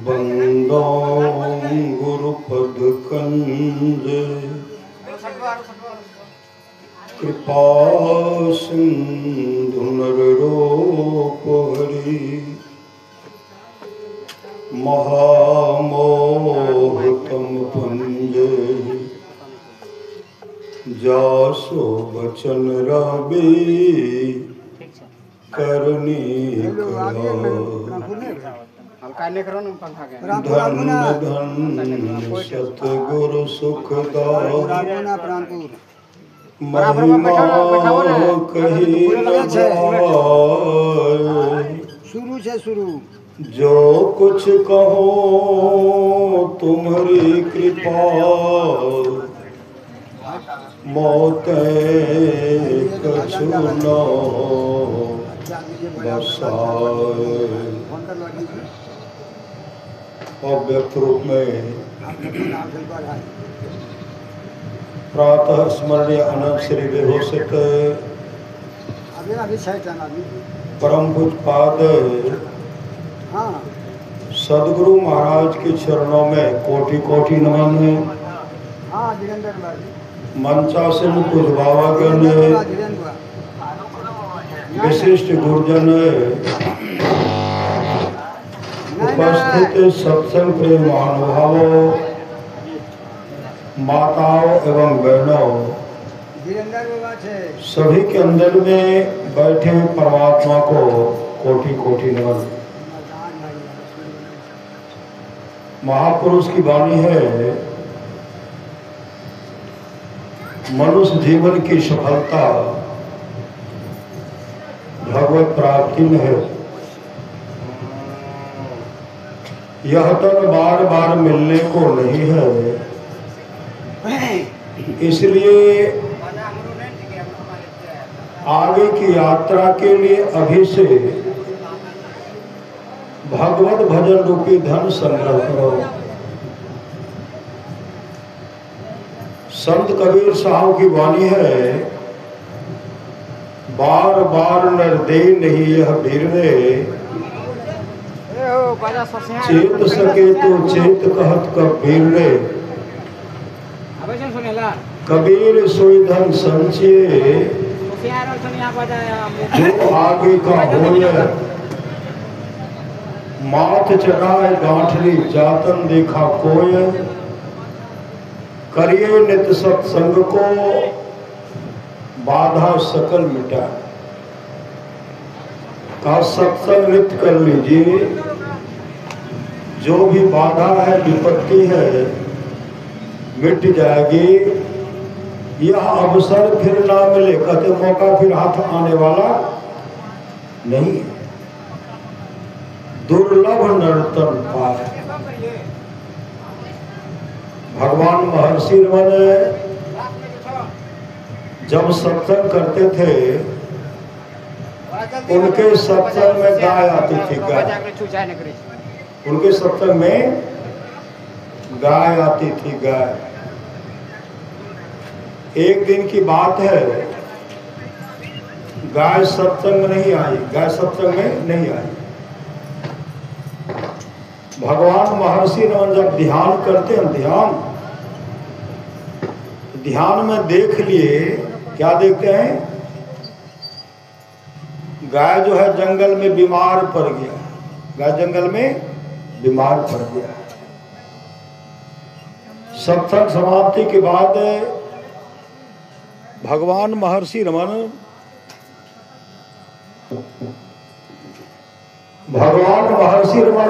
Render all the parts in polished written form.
बंदो गुरुपद कंज कृपा सिंधु नररूप हरि महामोह तम पुंज जासो बचन रवि करनी धन धन सतगुरु सुखदाय महिमा कही न जाय। शुरू से शुरू जो कुछ कहो तुम्हारी कृपा मोते कछु न बसाए। अव्यक्त रूप में प्रातः स्मरणीय अनंत श्री विभूषित परम पूज्य पाद सदगुरु महाराज के चरणों में कोटि कोटि नमन है। मंचासन पूज्य बाबागण विशिष्ट गुरुजन उपस्थित सत्संग प्रेम महानुभावों माताओं एवं बहनों सभी के अंदर में बैठे परमात्मा को कोटि कोटि नमन। महापुरुष की वाणी है मनुष्य जीवन की सफलता भगवत प्राप्ति में है। यह तन बार बार मिलने को नहीं है, इसलिए आगे की यात्रा के लिए अभी से भगवत भजन रूपी धन संग्रह करो। संत कबीर साहब की वाणी है बार बार नर दे नहीं यह वीर रे चेत सके तो चेत कहत कबीर रे कबीर सोई धन संचय जो आगे का होय माथ चढ़ाए गांठली जातन देखा कोय करिए नित सत्संग को बाधा सकल मिटा। का सत्संग नित्य कर लीजिए, जो भी बाधा है विपत्ति है मिट जाएगी। यह अवसर फिर ना मिले, कहते मौका फिर हाथ आने वाला नहीं है। दुर्लभ नर्तन पाए। भगवान महर्षि रमन जब सत्संग करते थे उनके सत्संग में गाय आती थी। गाय उनके सत्संग में गाय आती थी। गाय एक दिन की बात है, गाय सत्संग में नहीं आई। गाय सत्संग में नहीं आई। भगवान महर्षि रमन जब ध्यान करते हैं, ध्यान में देख लिए, क्या देखते हैं? गाय जो है जंगल में बीमार पड़ गया। गाय जंगल में बीमार पड़ गया। सत्संग समाप्ति के बाद भगवान महर्षि रमन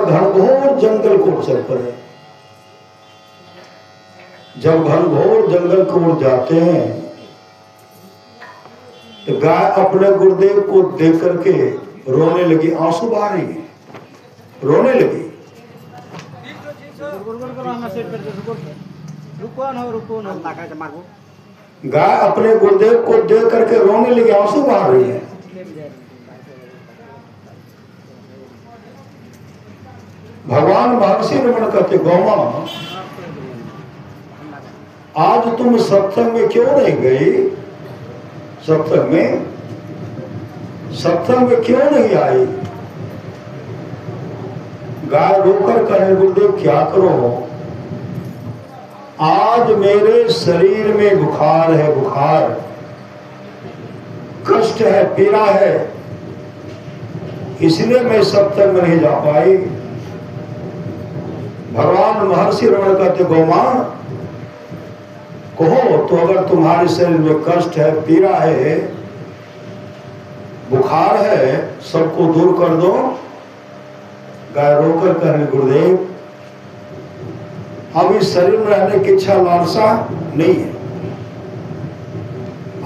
घनघोर जंगल को चल पड़े। जब घनघोर जंगल को ओर जाते हैं तो गाय अपने गुरुदेव को देख करके रोने लगी। आंसू बहा रही है, रोने लगी। गाय अपने गुरुदेव को देख करके रोने लगी, आंसू बहा रही है। भगवान महर्षि रमन कहते, गौमा आज तुम सत्संग में क्यों नहीं गई? सत्संग में क्यों नहीं आई? गाय रोकर कहे गुरुदेव क्या करो, आज मेरे शरीर में बुखार है, बुखार, कष्ट है, पीड़ा है, इसलिए मैं सत्संग में नहीं जा पाई। भगवान महर्षि रमण कहते गौमां कहो तो अगर तुम्हारे शरीर में कष्ट है, पीड़ा है, बुखार है, सबको दूर कर दो। गाय रोकर कहने गुरुदेव अब इस शरीर में रहने की इच्छा लालसा नहीं है।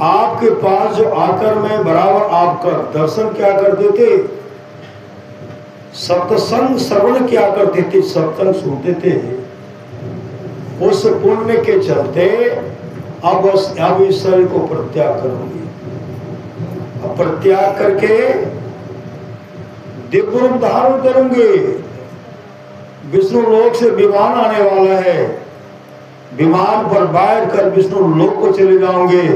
आपके पास जो आकर मैं बराबर आपका दर्शन क्या करते थे, सत्संग श्रवण क्या करते थे, सत्संग सुनते थे, उस पुण्य के चलते अब इस शरीर को परित्याग करूंगी। अब परित्याग करके दिव्य रूप धारण करूंगे। विष्णु लोक से विमान आने वाला है, विमान पर बैठ कर विष्णु लोक को चले जाओगे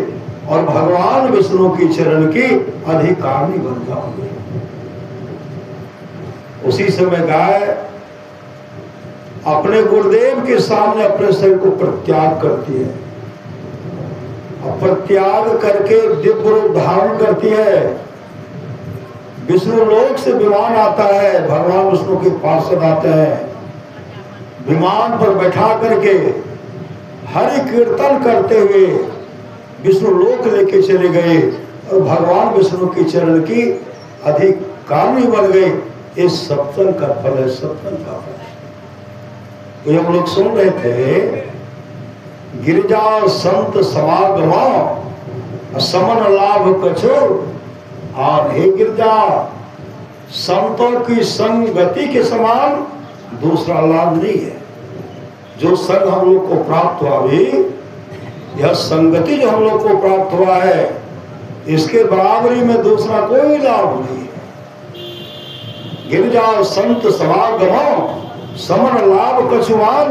और भगवान विष्णु की चरण की अधिकारिणी बन जाओगे। उसी समय गाय अपने गुरुदेव के सामने अपने शरीर को परित्याग करती है। परित्याग करके दिव्य रूप धारण करती है। विष्णु लोक से विमान आता है, भगवान विष्णु के पार्षद आते हैं, विमान पर बैठा करके हरि कीर्तन करते हुए विष्णु लोक लेके चले गए और भगवान विष्णु की चरण की अधिकारिणी बन गए। इस सत्संग का फल है, सत्संग का फल। तो हम लोग सुन रहे थे, गिरिजा संत समागमा समन लाभ कछो। और हे गिरजा, संतों की संगति के समान दूसरा लाभ नहीं है। जो संग हम लोग को प्राप्त हुआ भी, यह संगति जो हम लोग को प्राप्त हुआ है, इसके बराबरी में दूसरा कोई लाभ नहीं है। गिरजा संत समागम समन लाभ कछुआन,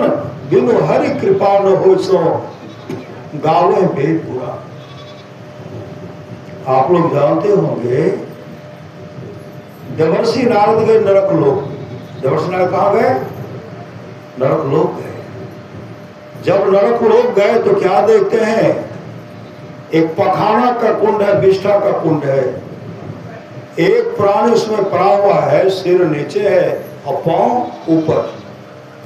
बिनु हरि कृपा न हो सो गावे भेद पूरा। आप लोग जानते होंगे, देवर्षि नारद गए नरक लोक। देवर्षि नारद कहाँ गए? नरक लोक गए। जब नरक लोक गए तो क्या देखते हैं? एक पखाना का कुंड है, विष्ठा का कुंड है। एक प्राणी उसमें पड़ा हुआ है, सिर नीचे है और पांव ऊपर।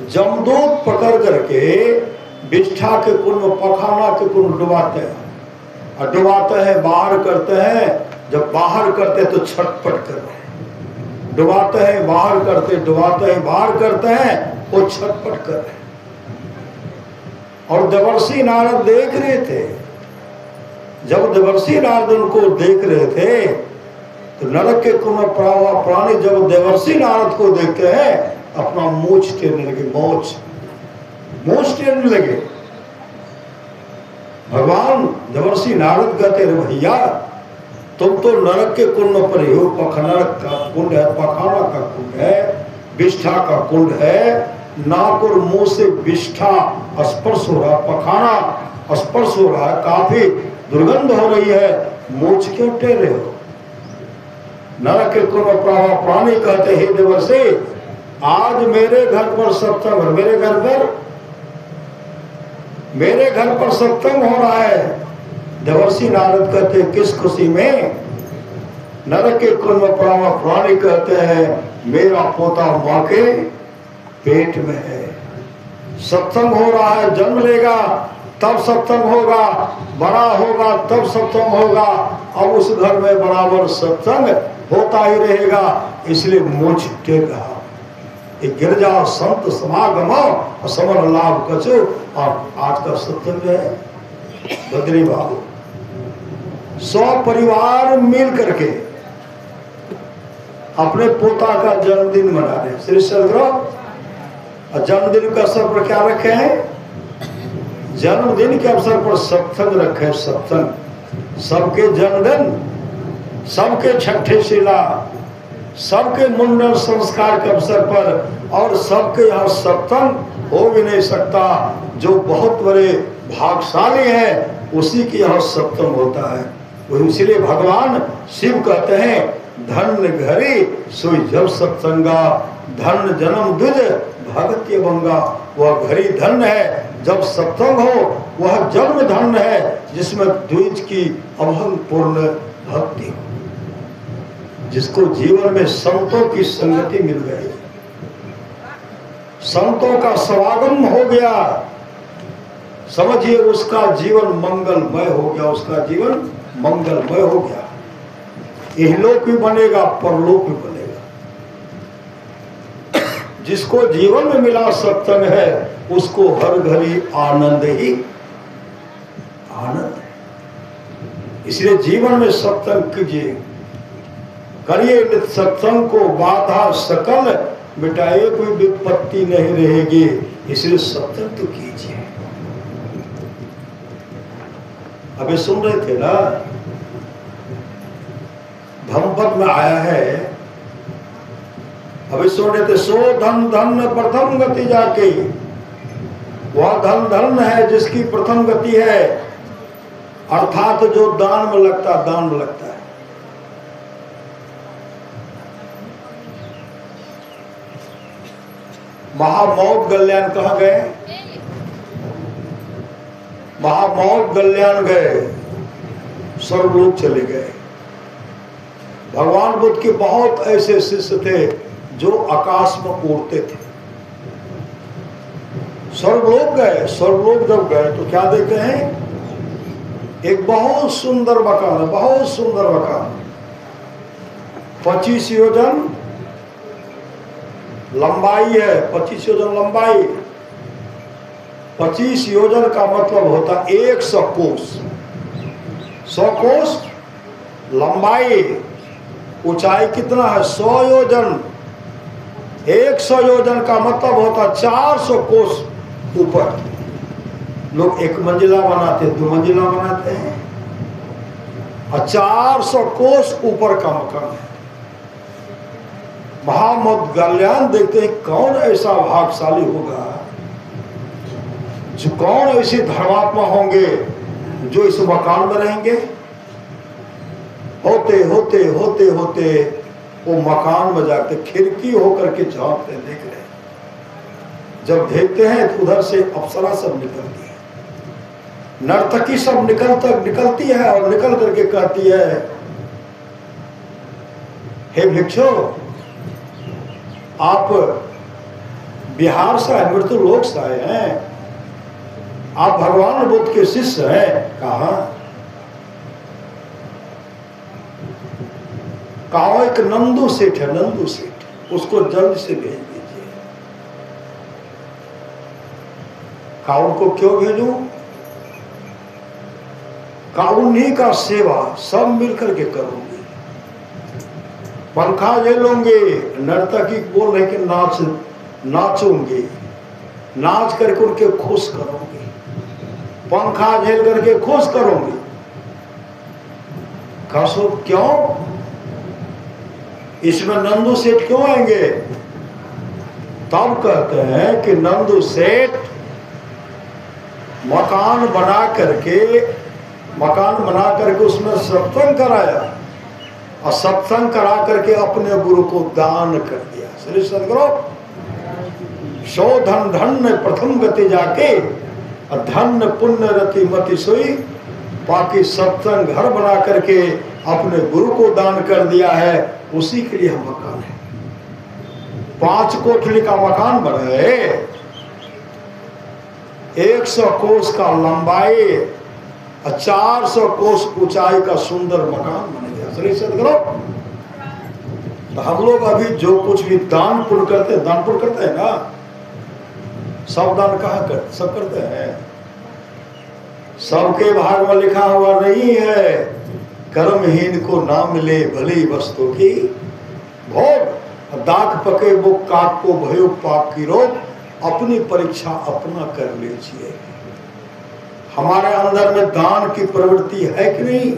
जमदूत पकड़ करके विष्ठा के कुंड में, पखाना के कुंड डुबाते हैं और डुबाते हैं, बाहर करते हैं। जब बाहर करते तो छटपट कर रहे हैं, डुबाते हैं, बाहर करते, डुबाते हैं, बाहर करते हैं, वो छटपट कर रहे हैं। और देवर्षि नारद देख रहे थे। जब देवर्षि नारद उनको देख रहे थे तो नरक के कुंड में पड़ा हुआ प्राणी जब देवर्षि नारद को देखते हैं, अपना मूंछ टेरने लगे, मूंछ टेरने लगे। भगवान देवर्षि नारद कहते रहे, भैया तुम तो नरक के कुंड में पड़े हो। नरक का कुंड है, पखाना का कुंड है, विष्ठा का कुंड है। नाक और मुंह से विष्ठा स्पर्श हो रहा, पखाना स्पर्श हो रहा है, काफी दुर्गंध हो रही है, मूंछ क्यों टेर रहे हो? नरक के कुंड में पड़ा हुआ प्राणी कहते, हे देवर्षि, आज मेरे घर पर सत्संग, मेरे घर पर सत्संग हो रहा है। देवर्षि नारद कहते, किस खुशी में? नरक के कुंड में पड़ा हुआ प्राणी कहते हैं, मेरा पोता मां के पेट में है, सत्संग हो रहा है, जन्म लेगा तब सत्संग होगा, बड़ा होगा तब सत्संग होगा। अब उस घर में बराबर सत्संग होता ही रहेगा, इसलिए मूंछ टेक रहा। गिरजा संत समागम समन लाभ कछो। और आज का सत्संग है बद्री बाबू 100 परिवार मिल करके अपने पोता का जन्मदिन मना रहे। श्री सदगुरु जन्मदिन के अवसर पर क्या रखे हैं? जन्मदिन के अवसर पर सत्संग रखे। सत्संग, सबके जन्मदिन, सबके छठे शिला, सबके मुंडन संस्कार के अवसर पर, और सबके यहाँ सत्संग हो भी नहीं सकता। जो बहुत बड़े भागशाली हैं उसी के यहाँ सत्संग होता है। इसलिए भगवान शिव कहते हैं धन घरी सोई जब सत्संगा, धन जन्म द्विज भगत्य बंगा। वह घड़ी धन है जब सत्संग हो, वह जन्म धन है जिसमें द्विज की अभंग पूर्ण भक्ति हो, जिसको जीवन में संतों की संगति मिल गई, संतों का समागम हो गया, समझिए उसका जीवन मंगलमय हो गया, उसका जीवन मंगलमय हो गया। इहलोक भी बनेगा, परलोक भी बनेगा। जिसको जीवन में मिला सत्संग है उसको हर घड़ी आनंद ही आनंद है। इसलिए जीवन में सत्संग कीजिए, करिए सत्संग को, बाधा सकल मिटाइए, कोई विपत्ति नहीं रहेगी। इसलिए सत्संग तो कीजिए। अभी सुन रहे थे ना, धम्मपद में आया है, अभी सुन रहे थे, सो धन धन प्रथम गति जाके। वह धन धन है जिसकी प्रथम गति है, अर्थात जो दान में लगता है, दान में लगता है। महामौत गल्याण कहाँ गए? महामौत गल्याण गए, स्वर्गलोक चले गए। भगवान बुद्ध के बहुत ऐसे शिष्य थे जो आकाश में उड़ते थे, स्वर्गलोक गए। स्वर्गलोक जब गए तो क्या देखते हैं? एक बहुत सुंदर मकान है, बहुत सुंदर मकान, 25 योजन लंबाई है, 25 योजन लंबाई। 25 योजन का मतलब होता 100 कोस, 100 कोस लंबाई। ऊंचाई कितना है? 100 योजन। 100 योजन का मतलब होता 400 कोस ऊपर। लोग एक मंजिला बनाते, 2 मंजिला बनाते हैं, और 400 कोस ऊपर का मकान है। महामौत गल्याण देखते हैं कौन ऐसा भाग्यशाली होगा, जो कौन ऐसे धर्मात्मा होंगे जो इस मकान में रहेंगे। होते होते होते होते वो मकान में जाते, खिड़की होकर के झांकते, देख रहे हैं। जब देखते हैं तो उधर से अप्सरा सब निकलती है, नर्तकी सब निकलती है, और निकल करके कहती है, हे भिक्षु, आप बिहार से आए, मृत्युलोक से आए हैं, आप भगवान बुद्ध के शिष्य हैं। कहा एक नंदू सेठ है, नंदू सेठ, उसको जल्द से भेज दीजिए। कहा उनको क्यों भेजूं? कहा उन्हीं का सेवा सब मिलकर के करूंगी, पंखा ले लूंगी, नर्तकी बोल रहे कि नाचूंगी, नाच करके उनके खुश करूंगी, पंखा झेल करके खुश करूंगी। कसो क्यों? इसमें नंदू सेठ क्यों आएंगे? तब कहते हैं कि नंदू सेठ मकान बना करके उसमें सत्संग कराया, और सत्संग करा करके अपने गुरु को दान कर दिया। श्री सदगुरु सो धन धन प्रथम गति जाके, धन पुण्य रति मति सोई। बाकी सत्संग घर बना करके अपने गुरु को दान कर दिया है, उसी के लिए हम मकान है। 5 कोठरी का मकान बनाए, 100 कोस का लंबाई और 400 कोस ऊंचाई का सुंदर मकान बन गया। श्री सदगुरु, तो हम लोग अभी जो कुछ भी दान पुण्य करते हैं ना, सब दान कहाँ करते? सब करते हैं। सबके भाग में लिखा हुआ नहीं है, कर्महीन को ना मिले भली वस्तु की भोग, दाख पके वो काक को भयो पाप की रोग, अपनी परीक्षा अपना कर लीजिए। हमारे अंदर में दान की प्रवृत्ति है कि नहीं?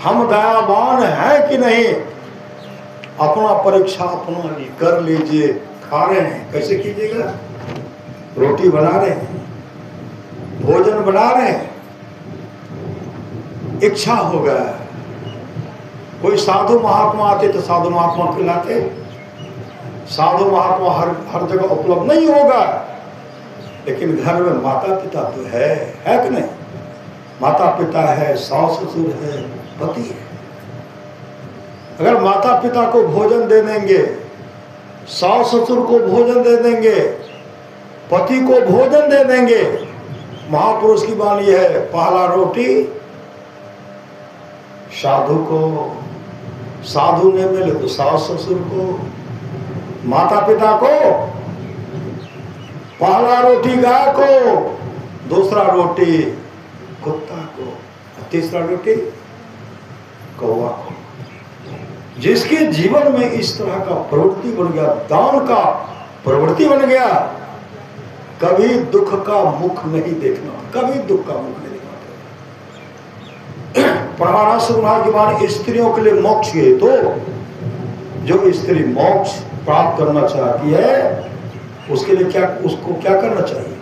हम दयावान है कि नहीं? अपना परीक्षा अपना कर लीजिए। खा रहे हैं, कैसे कीजिएगा? रोटी बना रहे हैं, भोजन बना रहे हैं, इच्छा हो गया। कोई साधु महात्मा आते तो साधु महात्मा खिलाते। साधु महात्मा हर जगह उपलब्ध नहीं होगा, लेकिन घर में माता पिता तो है कि नहीं? माता पिता है, सास ससुर है, पति है। अगर माता पिता को भोजन दे देंगे, सास ससुर को भोजन दे देंगे, पति को भोजन दे देंगे, महापुरुष की वाणी है, पहला रोटी साधु को, साधु ने मिले तो सास ससुर को, माता पिता को पहला रोटी गाय को, दूसरा रोटी कुत्ता को, तीसरा रोटी कौवा को। जिसके जीवन में इस तरह का प्रवृत्ति बन गया, दान का प्रवृत्ति बन गया, कभी दुख का मुख नहीं देखना, कभी दुख का मुख नहीं देखना। परमानंद महाराज की बात, स्त्रियों के लिए मोक्ष है, तो जो स्त्री मोक्ष प्राप्त करना चाहती है उसके लिए क्या, उसको क्या करना चाहिए?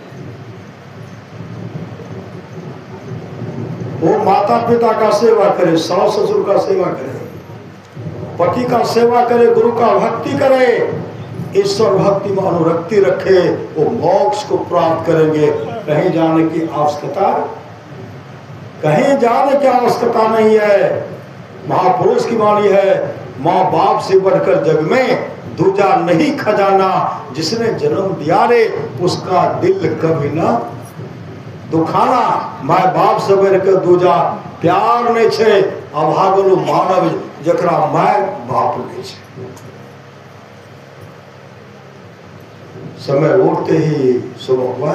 वो माता पिता का सेवा करे, सास ससुर का सेवा करे, पति का सेवा करे, गुरु का भक्ति करे, ईश्वर भक्ति में अनुरक्ति रखे, वो मोक्ष को प्राप्त करेंगे। कहीं जाने की आवश्यकता, कहीं जाने की आवश्यकता नहीं है। महापुरुष की वाणी है, माँ बाप से बढ़कर जग में दूजा नहीं खजाना, जिसने जन्म दिया रे उसका दिल कभी ना दुखाना। माँ बाप से बढ़कर दूजा प्यार नहीं छे, अभागलु मानव जकरा माय बाप नहीं छे। समय उठते ही सुबह हुआ,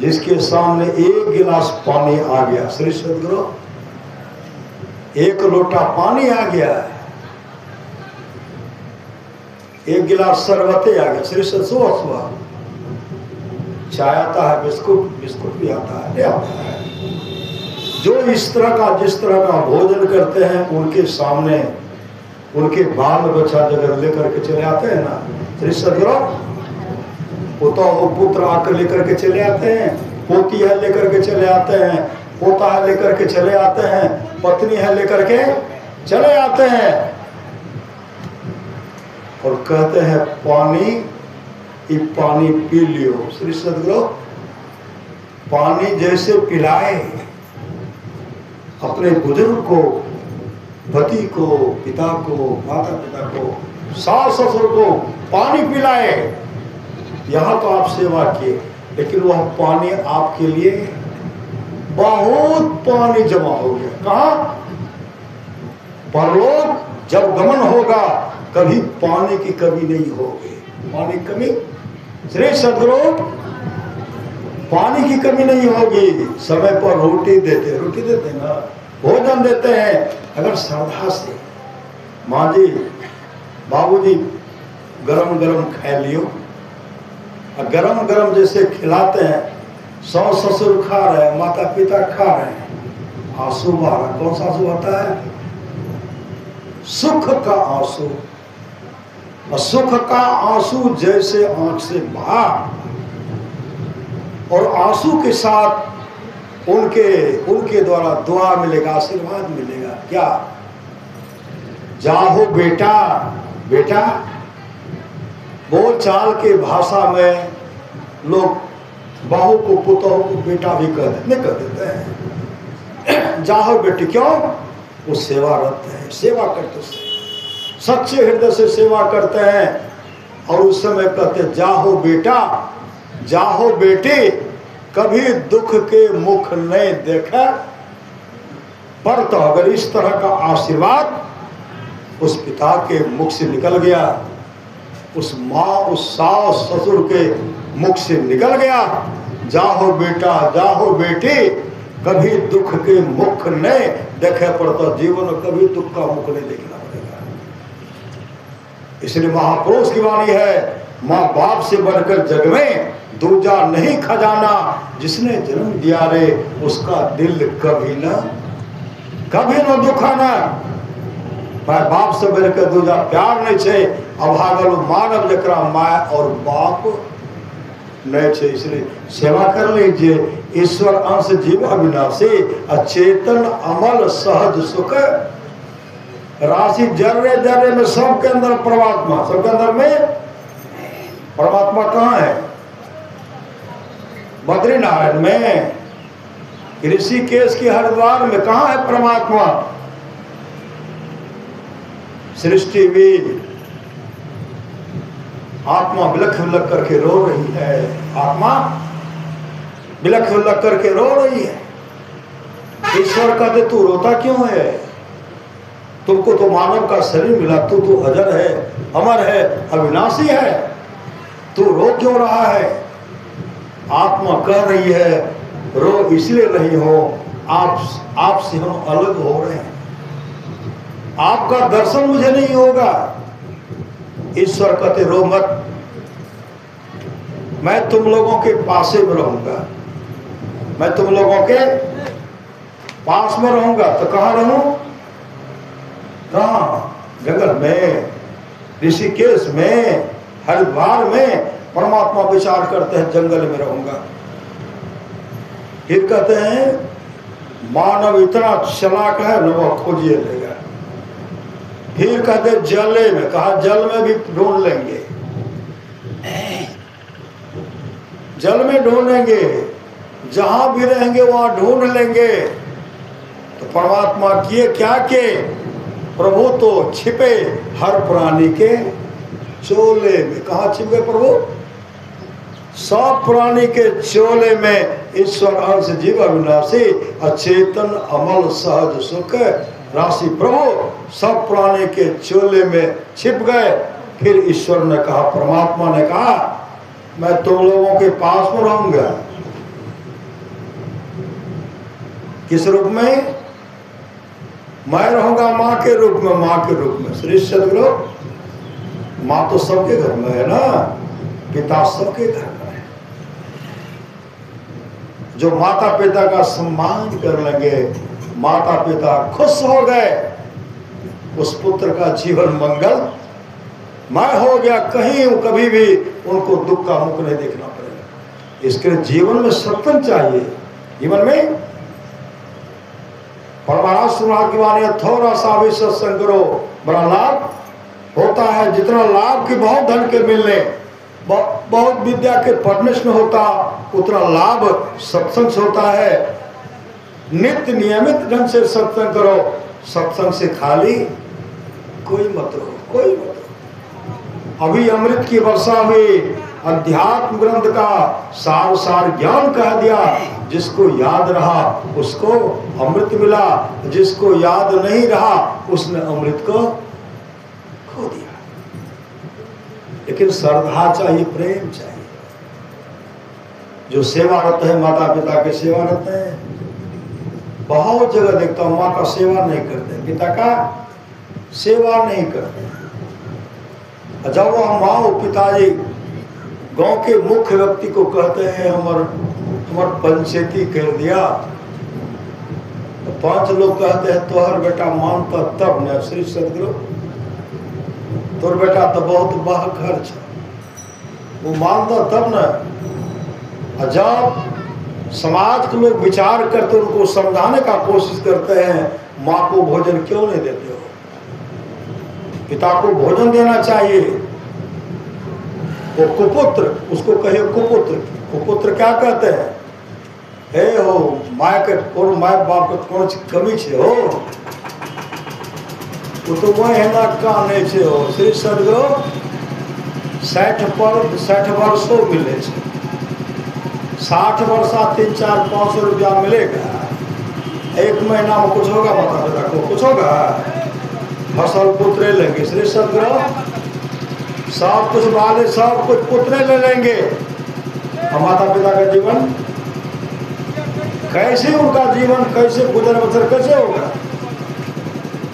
जिसके सामने एक गिलास पानी आ गया, श्री सदगुरु एक लोटा पानी आ गया, एक गिलास शरबते आ गया, श्री सुबह सुबह चाय आता है, बिस्कुट भी आता है, ले आता है। जो इस तरह का, जिस तरह का भोजन करते हैं, उनके सामने उनके बाल बच्चा जगह लेकर के चले आते हैं ना, श्री सदगुरु पुत्र आकर लेकर के चले आते हैं, पोती है लेकर के चले आते हैं, पोता है लेकर के चले आते हैं, पत्नी है लेकर के चले आते हैं, और कहते हैं पानी, ये पानी पी लियो। श्री सदगुरु पानी जैसे पिलाए अपने बुजुर्ग को, पति को, पिता को, माता पिता को, सास ससुर को पानी पिलाए, यहाँ तो आप सेवा किए, लेकिन वह पानी आपके लिए बहुत पानी जमा हो गया। कहाँ? परलोक जब गमन होगा कभी पानी की कमी नहीं होगी। पानी कमी, श्री सदगुरु पानी की कमी नहीं होगी। समय पर रोटी देते ना, भोजन देते हैं। अगर श्रद्धा से माँ जी बाबूजी गरम गरम खा लियो, गरम गरम जैसे खिलाते हैं, सास ससुर खा रहे हैं, माता पिता खा रहे हैं, आंसू बहा रहा। कौन सा आंसू आता है? सुख का आंसू। और सुख का आंसू जैसे आंख से बहा, और आंसू के साथ उनके द्वारा दुआ मिलेगा, आशीर्वाद मिलेगा। क्या? जाहो बेटा, बेटा बोल चाल के भाषा में लोग बहू को, पुतों को बेटा भी कह देते हैं। जाहो बेटी, क्यों? वो सेवारत है, सेवा करते, सच्चे हृदय से सेवा करते हैं। और उस समय कहते जाहो बेटा, जाहो बेटी, कभी दुख के मुख नहीं देखा। पर तो अगर इस तरह का आशीर्वाद उस पिता के मुख से निकल गया, उस माँ, उस सास ससुर के मुख से निकल गया, जाहो बेटा, जाहो बेटी, कभी दुख के मुख नहीं देखे, पड़ता जीवन में कभी दुख का मुख नहीं देखना पड़ेगा। इसलिए महापुरुष की वाणी है, माँ बाप से बढ़कर जग में दूजा नहीं खजाना, जिसने जन्म दिया रे उसका दिल कभी न दुखाना। माँ बाप से बढ़कर दूजा प्यार नहीं छे, अभागल मानव जकरा माय और बाप नहीं छे, इसलिए सेवा कर लीजिए। ईश्वर अंश जीव अविनाशी, अचेतन अमल सहज सुख राशि, जर्रे जर्रे में सबके अंदर परमात्मा, सबके अंदर में परमात्मा कहाँ है? बद्रीनारायण में, ऋषिकेश के हरिद्वार में कहाँ है परमात्मा? सृष्टि में आत्मा बिलख बिलख करके रो रही है, आत्मा बिलख बिलख करके रो रही है। ईश्वर कहते तू रोता क्यों है? तुमको तो मानव का शरीर मिला, तू तो अजर है, अमर है, अविनाशी है, तू रो क्यों रहा है? आत्मा कह रही है रो इसलिए नहीं हो, आपसे हम अलग हो रहे हैं, आपका दर्शन मुझे नहीं होगा। ईश्वर कहते रो मत, मैं तुम लोगों के पास में रहूंगा, मैं तुम लोगों के पास में रहूंगा। तो कहाँ रहूं? कहाँ? जंगल में, ऋषिकेश में, हरिद्वार में परमात्मा विचार करते हैं, जंगल में रहूंगा। फिर कहते हैं मानव इतना चालाक है न वह खोजिए लेगा। फिर कहते जले में, कहा जल में भी ढूंढ लेंगे, जल में ढूंढेंगे, जहां भी रहेंगे वहां ढूंढ लेंगे। तो परमात्मा किए क्या के? प्रभु तो छिपे हर प्राणी के चोले में। कहा छिप गए प्रभु? सब प्राणी के चोले में। ईश्वर अंश जीव अविनाशी, अचेतन अमल सहज सुख राशि, प्रभु सब प्राणी के चोले में छिप गए। फिर ईश्वर ने कहा, परमात्मा ने कहा मैं तुम लोगों के पास में रहूंगा। किस रूप में? मैं रहूंगा मां के रूप में, मां के रूप में। श्री सदगुरु, मां तो सबके घर में है ना, पिता सबके घर में है। जो माता पिता का सम्मान कर लेंगे, माता पिता खुश हो गए, उस पुत्र का जीवन मंगल मैं हो गया। कहीं कभी भी उनको दुख का मुख नहीं देखना पड़ेगा। इसके जीवन में सत्संग चाहिए। जीवन में परमार्थ की वाणी, थोड़ा सा भी सत्संग करो, बड़ा लाभ होता है। जितना लाभ की बहुत धन के मिलने, बहुत विद्या के पढ़ने से होता, उतना लाभ सत्संग से होता है। नित्य नियमित ढंग से सत्संग करो, सत्संग से खाली कोई मत रहो, कोई मत रहो। अभी अमृत की वर्षा हुई, अध्यात्म ग्रंथ का सार सार ज्ञान कह दिया। जिसको याद रहा उसको अमृत मिला, जिसको याद नहीं रहा उसने अमृत को खो दिया। लेकिन श्रद्धा चाहिए, प्रेम चाहिए। जो सेवारत है, माता पिता के सेवारत है, बहुत जगह देखता हूँ माँ का सेवा नहीं करते, पिता का सेवा नहीं करते। जब वह माँ पिताजी गांव के मुख्य व्यक्ति को कहते हैं हमार पंचायती कर दिया, तो 5 लोग कहते हैं तोहर बेटा मानता तब न। श्री सदगुरु, तोर बेटा तो बहुत बाह खर्च, वो मानता तब न। जब समाज के लोग विचार करते, उनको समझाने का कोशिश करते हैं, माँ को भोजन क्यों नहीं देते हो? पिता को भोजन देना चाहिए। वो कुपुत्र, उसको कहे कुपुत्र। कुपुत्र क्या कहते हैं? हे हो माय के कौन, माय बाप के कौन कमी छे हो, वो तो वह है ना का नहीं छे हो। श्री सदगुरु 60 वर्षों मिले छे, 60 वर्षा 300-400 रुपया मिलेगा। 1 महीना में कुछ होगा? माता पिता को कुछ होगा? फसल पुत्रे लेंगे। श्री सदगुरु सब कुछ वाले, सब कुछ पुत्रे ले लेंगे। और माता पिता का जीवन कैसे, उनका जीवन कैसे गुजर बसर कैसे होगा?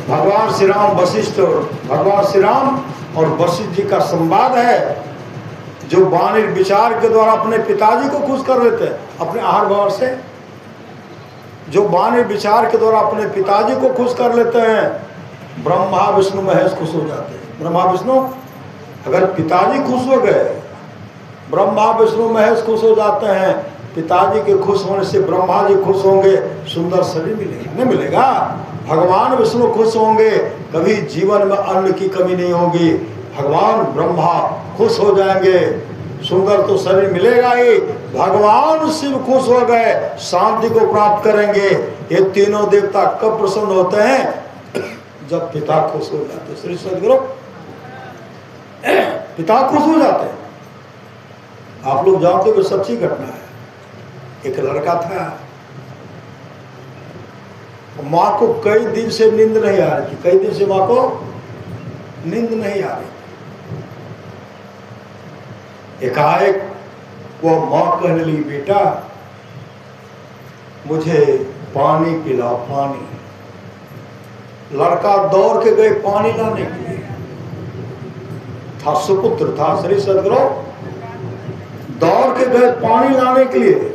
भगवान श्री राम वशिष्ठ, भगवान श्री राम और वशिष्ठ जी का संवाद है, जो वाणी विचार के द्वारा अपने पिताजी को खुश कर लेते हैं, अपने आहार भाव से। जो वाणी विचार के द्वारा अपने पिताजी को खुश कर लेते हैं, ब्रह्मा विष्णु महेश खुश हो जाते हैं। ब्रह्मा विष्णु, अगर पिताजी खुश हो गए ब्रह्मा विष्णु महेश खुश हो जाते हैं, पिताजी के खुश होने से ब्रह्मा जी खुश होंगे, सुंदर शरीर मिलेगा नहीं मिलेगा। भगवान विष्णु खुश होंगे, कभी जीवन में अन्न की कमी नहीं होगी। भगवान ब्रह्मा खुश हो जाएंगे, सुंदर तो शरीर मिलेगा ही। भगवान शिव खुश हो गए, शांति को प्राप्त करेंगे। ये तीनों देवता कब प्रसन्न होते हैं? जब पिता खुश हो जाते हैं। श्री सदगुरु पिता खुश हो जाते हैं। आप लोग जानते हो सच्ची घटना है। एक लड़का था, माँ को कई दिन से नींद नहीं आ रही थी, कई दिन से माँ को नींद नहीं आ रही। एकाएक वो माँ कहने लगी, बेटा मुझे पानी पिलाओ, पानी। लड़का दौड़ के गए पानी लाने के लिए, था सुपुत्र था। श्री सदगुरु दौड़ के गए पानी लाने के लिए।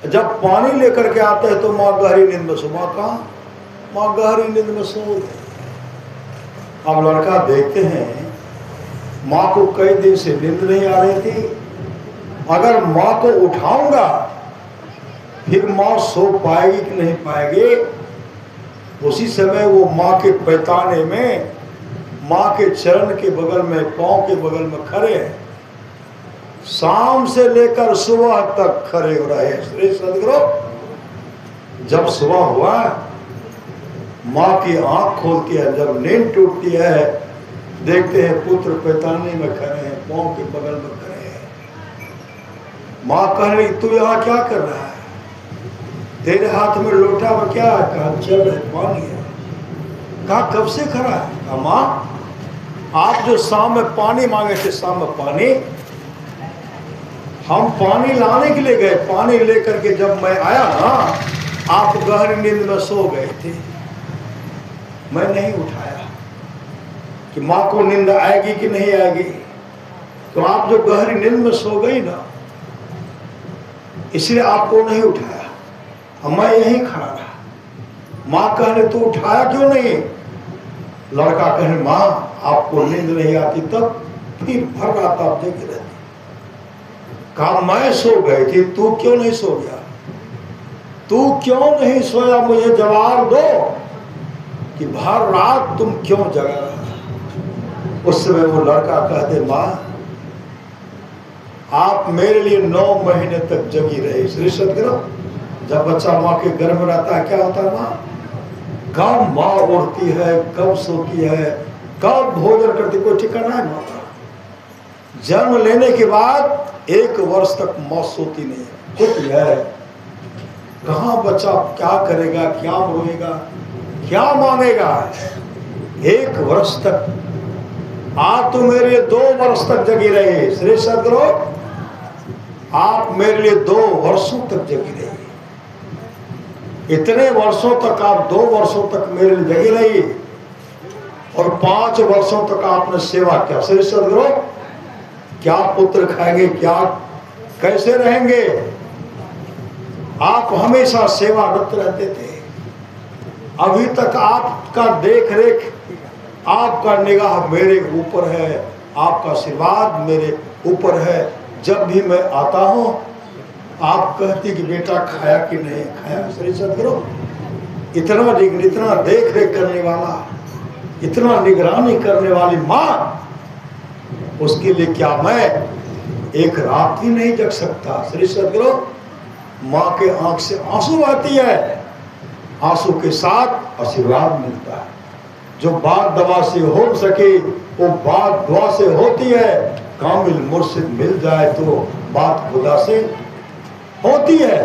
जब पानी लेकर के आते हैं तो माँ गहरी नींद में सो। माँ कहाँ? माँ गहरी नींद में सो गई। अब लड़का देखते हैं माँ को कई दिन से नींद नहीं आ रही थी। अगर माँ को उठाऊंगा फिर माँ सो पाएगी कि नहीं पाएगी। उसी समय वो माँ के पैताने में, माँ के चरण के बगल में, पाँव के बगल में खड़े हैं। शाम से लेकर सुबह तक खड़े हो रहे हैं। श्री सदगुरु जब सुबह हुआ, माँ की आंख खोलती है, जब नींद टूटती है, देखते हैं पुत्र पैताने में खड़े हैं, पाँव के बगल में खड़े हैं। माँ कह रही, तू यहाँ क्या कर रहा है? तेरे हाथ में लोटा में क्या है? कहा चल है, पानी है। कहा कब से खड़ा है? कहा माँ आप जो शाम में पानी मांगे थे, शाम में पानी, हम पानी लाने के लिए गए, पानी लेकर के जब मैं आया ना, आप गहरी नींद में सो गए थे। मैं नहीं उठाया कि माँ को नींद आएगी कि नहीं आएगी। तो आप जो गहरी नींद में सो गई ना, इसलिए आपको नहीं उठाया। मैं यहीं खड़ा रहा। माँ कहने तू उठाया क्यों नहीं? लड़का कहने माँ आपको नींद नहीं आती तब, फिर भर रात आप जगी रहती। कहा मैं सो गई थी, तू क्यों नहीं सो गया? तू क्यों नहीं सोया? मुझे जवाब दो कि भर रात तुम क्यों जगा रहा? उस समय वो लड़का कहते माँ आप मेरे लिए 9 महीने तक जगी रहे। श्री सदगुरु जब बच्चा माँ के गर्भ में रहता है क्या होता है? माँ कब माँ उड़ती है, कब सोती है, कब भोजन करती, कोई ठिकाना है माँ का। जन्म लेने के बाद 1 वर्ष तक माँ सोती नहीं होती है। कहाँ बच्चा क्या करेगा, क्या रोएगा, क्या मांगेगा? 1 वर्ष तक। आप तो मेरे लिए 2 वर्ष तक जगी रहे। श्री सदगुरु आप मेरे लिए 2 वर्षों तक जगी रही। इतने वर्षों तक आप 2 वर्षों तक मेरे लिए जगी रही और 5 वर्षों तक आपने सेवा किया। श्री सदगुरु क्या पुत्र खाएंगे, क्या कैसे रहेंगे? आप हमेशा सेवारत रहते थे। अभी तक आपका देख रेख, आपका निगाह मेरे ऊपर है, आपका आशीर्वाद मेरे ऊपर है। जब भी मैं आता हूँ आप कहती कि बेटा खाया कि नहीं खाया। श्री सदगुरु इतना देख रेख करने वाला, इतना निगरानी करने वाली माँ, उसके लिए क्या मैं एक रात भी नहीं जग सकता? श्री सदगुरु माँ के आंख से आंसू आती है, आंसू के साथ आशीर्वाद मिलता है। जो बात दवा से हो सके वो बात दुआ से होती है। कामिल मुर्शिद मिल जाए तो बात खुदा से होती है।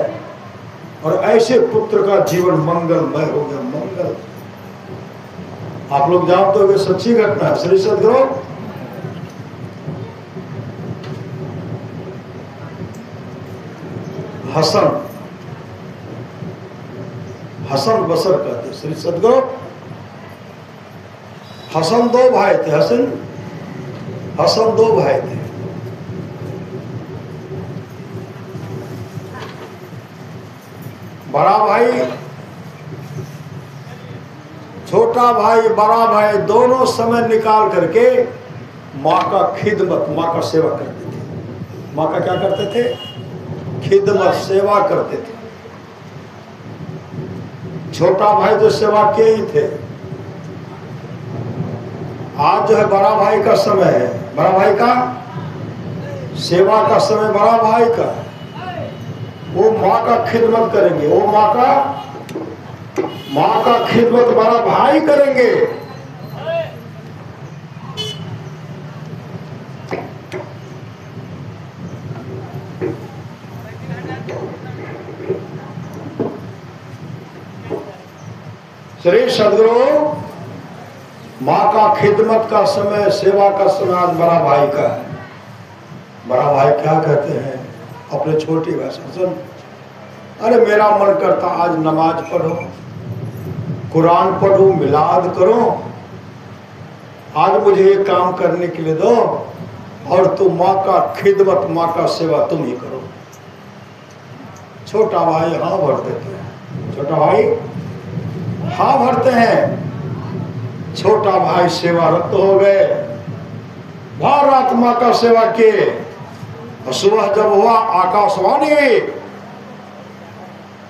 और ऐसे पुत्र का जीवन मंगलमय हो गया। मंगल आप लोग जानते हो कि सच्ची घटना है। श्री सदगुरु हसन बसर कहते। श्री सदगुरु हसन 2 भाई थे। हसन 2 भाई थे। बड़ा भाई, छोटा भाई, बड़ा भाई दोनों समय निकाल करके माँ का खिदमत, माँ का सेवा करते थे। माँ का क्या करते थे? खिदमत, सेवा करते थे। छोटा भाई तो सेवा के ही थे। आज जो है बड़ा भाई का समय है, बड़ा भाई का सेवा का समय बड़ा भाई का। वो माँ का खिदमत करेंगे, वो माँ का खिदमत बड़ा भाई करेंगे। श्री सदगुरु, माँ का खिदमत का समय, सेवा का समय आज बड़ा भाई का है। बड़ा भाई क्या कहते हैं अपने छोटी भाई से? अरे मेरा मन करता आज नमाज पढ़ो, कुरान पढ़ो, मिलाद करो, आज मुझे ये काम करने के लिए दो, और तुम माँ का खिदमत, माँ का सेवा तुम ही करो। छोटा भाई हाँ भर देते हैं, छोटा भाई हाँ भरते हैं। छोटा भाई सेवारत हो गए, भर रात माँ का सेवा किए, और सुबह जब हुआ आकाशवाणी हुई,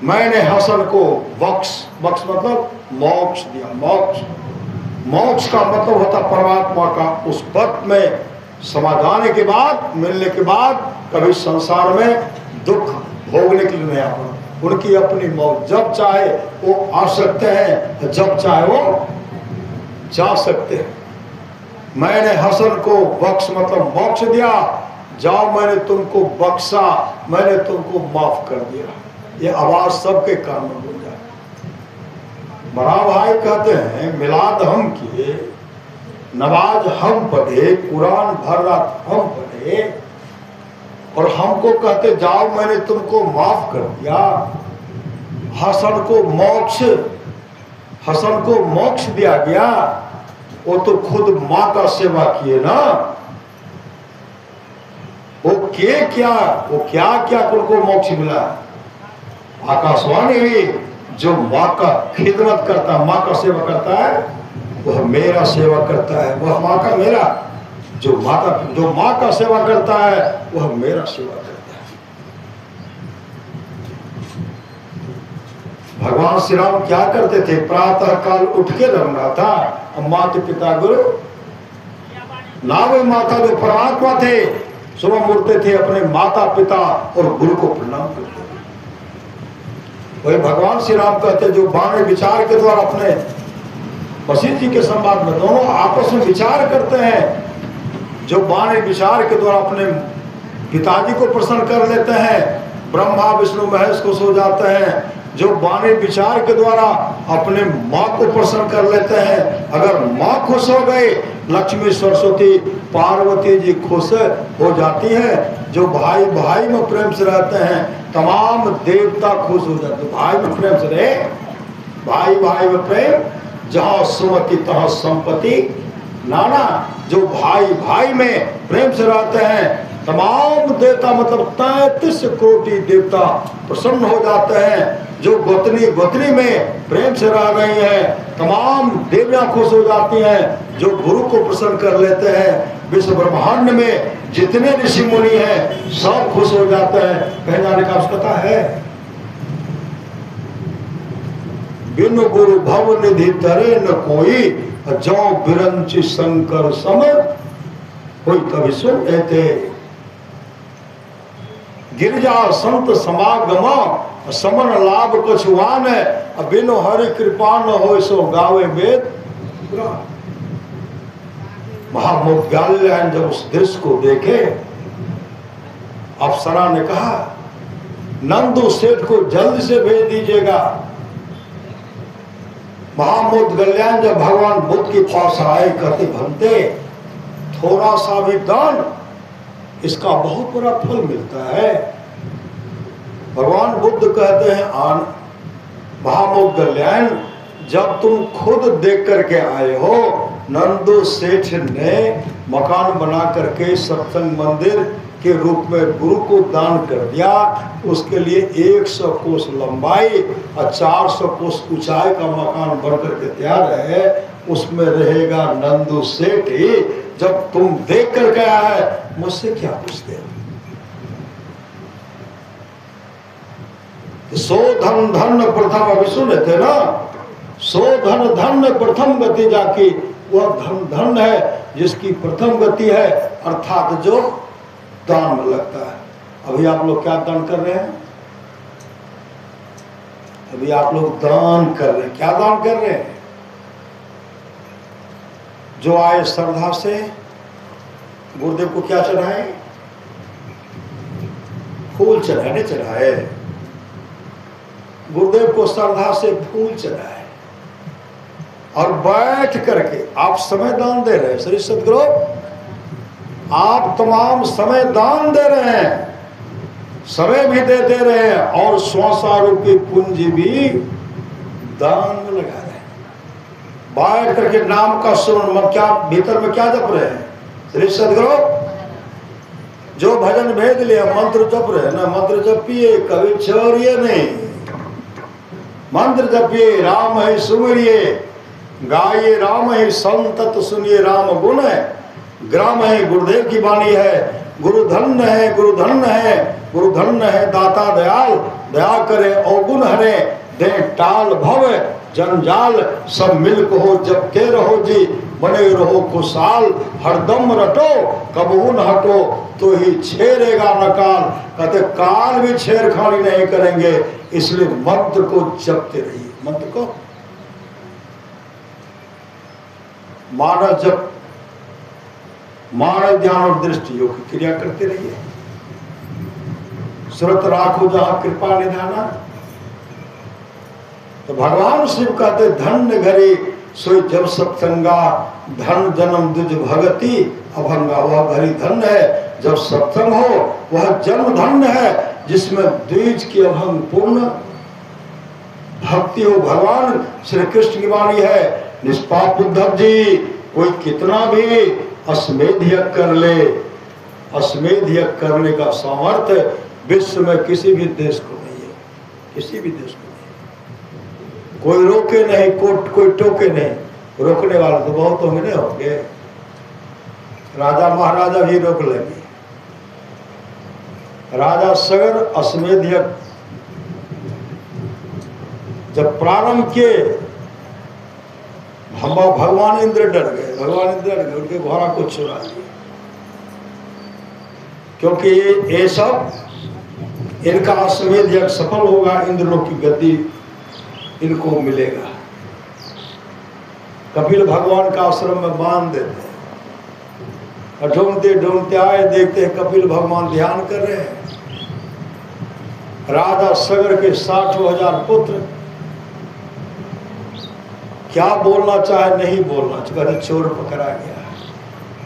मैंने हसन को बख्श मतलब मोक्ष दिया। मोक्ष का मतलब होता परमात्मा का उस पद में समा जाने के बाद, मिलने के बाद कभी संसार में दुख भोगने के लिए नहीं आना। उनकी अपनी मौत, जब चाहे वो आ सकते हैं, जब चाहे वो जा सकते हैं। मैंने हसन को बख्श मतलब मोक्ष दिया, जाओ मैंने तुमको बख्शा, मैंने तुमको माफ कर दिया। ये आवाज सबके कान में गूंजा। बड़ा भाई कहते हैं मिलाद हम किए, नमाज हम पढ़े, कुरान भर रात हम पढ़े, और हमको कहते जाओ मैंने तुमको माफ कर दिया। हसन को मोक्ष दिया गया। वो तो खुद माँ का सेवा किए ना, वो क्या उनको मोक्ष मिला। आकाशवाणी हुई, जो माँ का खिदमत करता, माँ का सेवा करता है, वह मेरा सेवा करता है। वह माँ का मेरा, जो माँ का सेवा करता है वह मेरा सेवा करता है। भगवान श्री राम क्या करते थे? प्रातः काल उठ के रमना था। माता पिता गुरु ना, वे माता जो परमात्मा थे, सुबह मुड़ते थे अपने माता पिता और गुरु को प्रणाम करते थे। वही भगवान श्री राम कहते जो वाणी विचार के द्वारा अपने वशिष्ठ जी के संवाद में दोनों आपस में विचार करते हैं, जो वाणी विचार के द्वारा अपने पिताजी को प्रसन्न कर लेते हैं, ब्रह्मा विष्णु महेश खुश हो जाते हैं। जो वाणी विचार के द्वारा अपने माँ को प्रसन्न कर लेते हैं, अगर माँ खुश हो गई, लक्ष्मी सरस्वती पार्वती जी खुश हो जाती है। जो भाई भाई में प्रेम से रहते हैं, तमाम देवता खुश हो जाते हैं। भाई में प्रेम से रहे, भाई भाई में प्रेम, जहाँ सुमति तहाँ संपत्ति। नाना, जो भाई भाई में प्रेम से रहते हैं, तमाम देवता मतलब 33 कोटि देवता प्रसन्न हो जाते हैं। जो गोतनी में प्रेम से रह रही हैं, तमाम देवियां खुश हो जाती हैं। जो गुरु को प्रसन्न कर लेते हैं, विश्व ब्रह्मांड में जितने ऋषि मुनि हैं सब खुश हो जाते हैं। कहीं जाने का आवश्यकता है? बिनु गुरु भव निधि तरे न कोई, जो बिरंची शंकर सम कोई कभी सुन एते। गिरजा संत समागमा समन लाभ कछुआन, बिनु हरि कृपा न हो सो गावे वेद। महामोदगाल्य जब उस दृश्य को देखे, अप्सरा ने कहा नंदू सेठ को जल्द से भेज दीजिएगा। महामोदगल्यान जब भगवान बुद्ध के पास आए, कहते भंते थोड़ा सा भी दान, इसका बहुत बड़ा फल मिलता है। भगवान बुद्ध कहते हैं महामोदगल्यान, जब तुम खुद देख करके आए हो, नंदू सेठ ने मकान बना करके सत्संग मंदिर के रूप में गुरु को दान कर दिया। उसके लिए 100 कोस लंबाई और 400 कोस ऊंचाई का मकान बनकर के तैयार है। उसमें रहेगा नंदू सेठ ही। जब तुम देख कर गया है, मुझसे क्या पूछते हो? सो धन धन प्रथम, अभी सुने थे ना, सो धन धन प्रथम गति जाकी, वह धन धन है जिसकी प्रथम गति है, अर्थात जो दान में लगता है। अभी आप लोग क्या दान कर रहे हैं? अभी आप लोग दान कर रहे हैं। क्या दान कर रहे हैं? जो आए श्रद्धा से गुरुदेव को क्या चढ़ाए? फूल चढ़ाने चढ़ाए, गुरुदेव को श्रद्धा से फूल चढ़ाए और बैठ करके आप समय दान दे रहे हैं। श्री सद्गुरु, आप तमाम समय दान दे रहे हैं, समय भी दे रहे हैं और स्वसारूपी पूंजी भी दान में लगा रहे हैं। बैठ करके नाम का सुन, क्या भीतर में क्या जप रहे हैं? श्री सद्गुरु, जो भजन भेद लिया मंत्र जप रहे ना, मंत्र जपिए, कभी छोड़िए नहीं। मंत्र जपिए, राम है सुमिरिए, गाइए राम है संतत सुनिए राम गुण है, ग्राम है गुरुदेव की वाणी है, गुरु धन्य है, गुरु धन्य है, गुरु धन्य है दाता दयाल, दया करे अवगुण हरे, दे टाल भव जंजाल, सब मिल को हो जब के रहो जी, बने रहो खुशहाल, हरदम रटो कबहू न हटो, तो ही छेड़ेगा न काल। कहते काल भी छेड़खानी नहीं करेंगे, इसलिए मंत्र को जपते रहिए। मंत्र को मानव जप, मानव ध्यान और दृष्टि योग की क्रिया करते रहिए। सुरत राखो जहां कृपा निधाना। तो भगवान शिव कहते धन्य घरे सोई जब सत्संगा, धन जन्म दुज भगति अभंगा। वह घड़ी धन्य है जब सत्संग हो, वह जन्म धन्य है जिसमें द्विज की अभंग पूर्ण भक्ति हो। भगवान श्री कृष्ण की वाणी है, निष्पाप उद्धव जी, कोई कितना भी अश्वमेध यज्ञ कर ले, अश्वमेध यज्ञ करने का सामर्थ्य विश्व में किसी भी देश को नहीं है, किसी भी देश को नहीं। कोई रोके नहीं, कोई टोके नहीं। रोकने वाले तो बहुत होंगे, होंगे, राजा महाराजा भी रोक लेंगे। राजा सगर अश्वमेध यज्ञ जब प्रारंभ किए, भगवान इंद्र डर गए, भगवान इंद्र डर गए, उनके घोड़ा को चुरा लिया, क्योंकि ये सब इनका अश्वमेध यज्ञ सफल होगा, इंद्रलोक की गद्दी इनको मिलेगा। कपिल भगवान का आश्रम में बांध देते हैं और ढूंढते ढूंढते आए, देखते हैं कपिल भगवान ध्यान कर रहे हैं। राजा सगर के 60,000 पुत्र, क्या बोलना चाहे नहीं बोलना चाहे, चोर पकड़ा गया।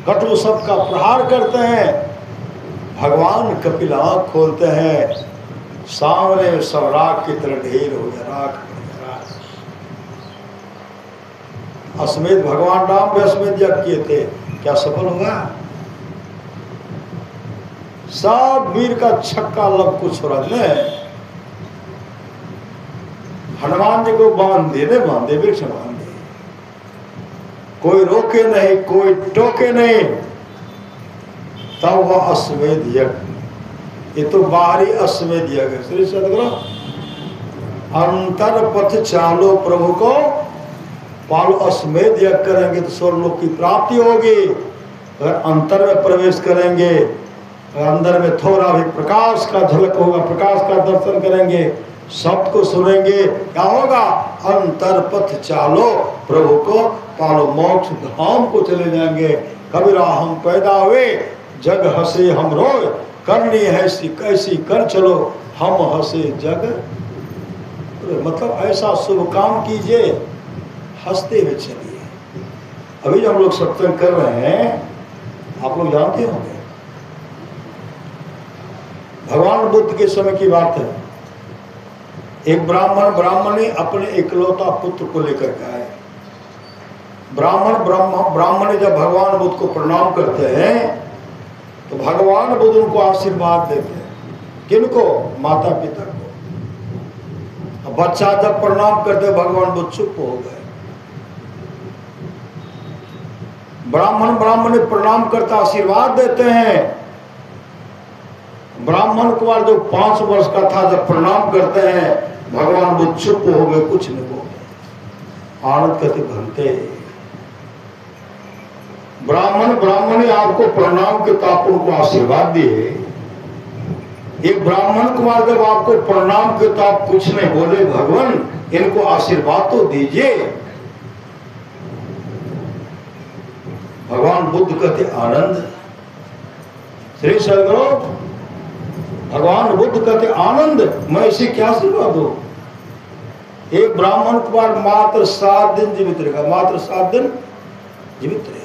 कटु सबका प्रहार करते हैं, भगवान कपिल आंख खोलते हैं, सामने सब राख की तरह ढेर हो गया, राख। अश्वमेध भगवान राम भी अश्वमेध यज्ञ किए थे, क्या सफल होगा? सब वीर का छक्का लब को छोड़ा दे, हनुमान जी को बांध दे, बांधे वृक्ष बांध दे, कोई रोके नहीं, कोई टोके नहीं। तब वह अश्वमेध यज्ञ, ये तो बाहरी अश्वमेध यज्ञ है। श्री सद्गुरु, अंतर पथ चालो प्रभु को पालो। अश्वमेध यज्ञ करेंगे तो स्वर्गलोक की प्राप्ति होगी। अगर अंतर में प्रवेश करेंगे, अंदर में थोड़ा भी प्रकाश का झलक होगा, प्रकाश का दर्शन करेंगे, शब्द को सुनेंगे, क्या होगा? अंतर पथ चालो प्रभु को पालो, मोक्ष धाम को चले जाएंगे। कबीरा हम पैदा हुए जग हंसे हम रोए, करनी है ऐसी कैसी कर चलो, हम हंसे जग। मतलब ऐसा शुभ काम कीजिए, हंसते हुए चलिए। अभी जो हम लोग सत्संग कर रहे हैं, आप लोग जानते होंगे, भगवान बुद्ध के समय की बात है। एक ब्राह्मणी अपने इकलौता पुत्र को लेकर के आए। ब्राह्मणी जब भगवान बुद्ध को प्रणाम करते हैं तो भगवान बुद्ध उनको आशीर्वाद देते हैं। किनको? माता पिता को। बच्चा जब प्रणाम करते भगवान बुद्ध चुप हो गए। ब्राह्मणी प्रणाम करता आशीर्वाद देते हैं। ब्राह्मण कुमार जो 5 वर्ष का था, जब प्रणाम करते हैं भगवान बुद्ध चुप हो गए, कुछ नहीं बोले। आनंद कहते भंते ब्राह्मणी आपको प्रणाम के ताप उनको आशीर्वाद दिए। एक ब्राह्मण कुमार जब आपको प्रणाम के ताप कुछ नहीं बोले, भगवान इनको आशीर्वाद तो दीजिए। भगवान बुद्ध कहते आनंद। श्री सदगुरु भगवान बुद्ध कहते आनंद, मैं इसे क्या आशीर्वाद दूं? एक ब्राह्मण कुमार मात्र 7 दिन जीवित रहेगा, मात्र 7 दिन जीवित रहेगा।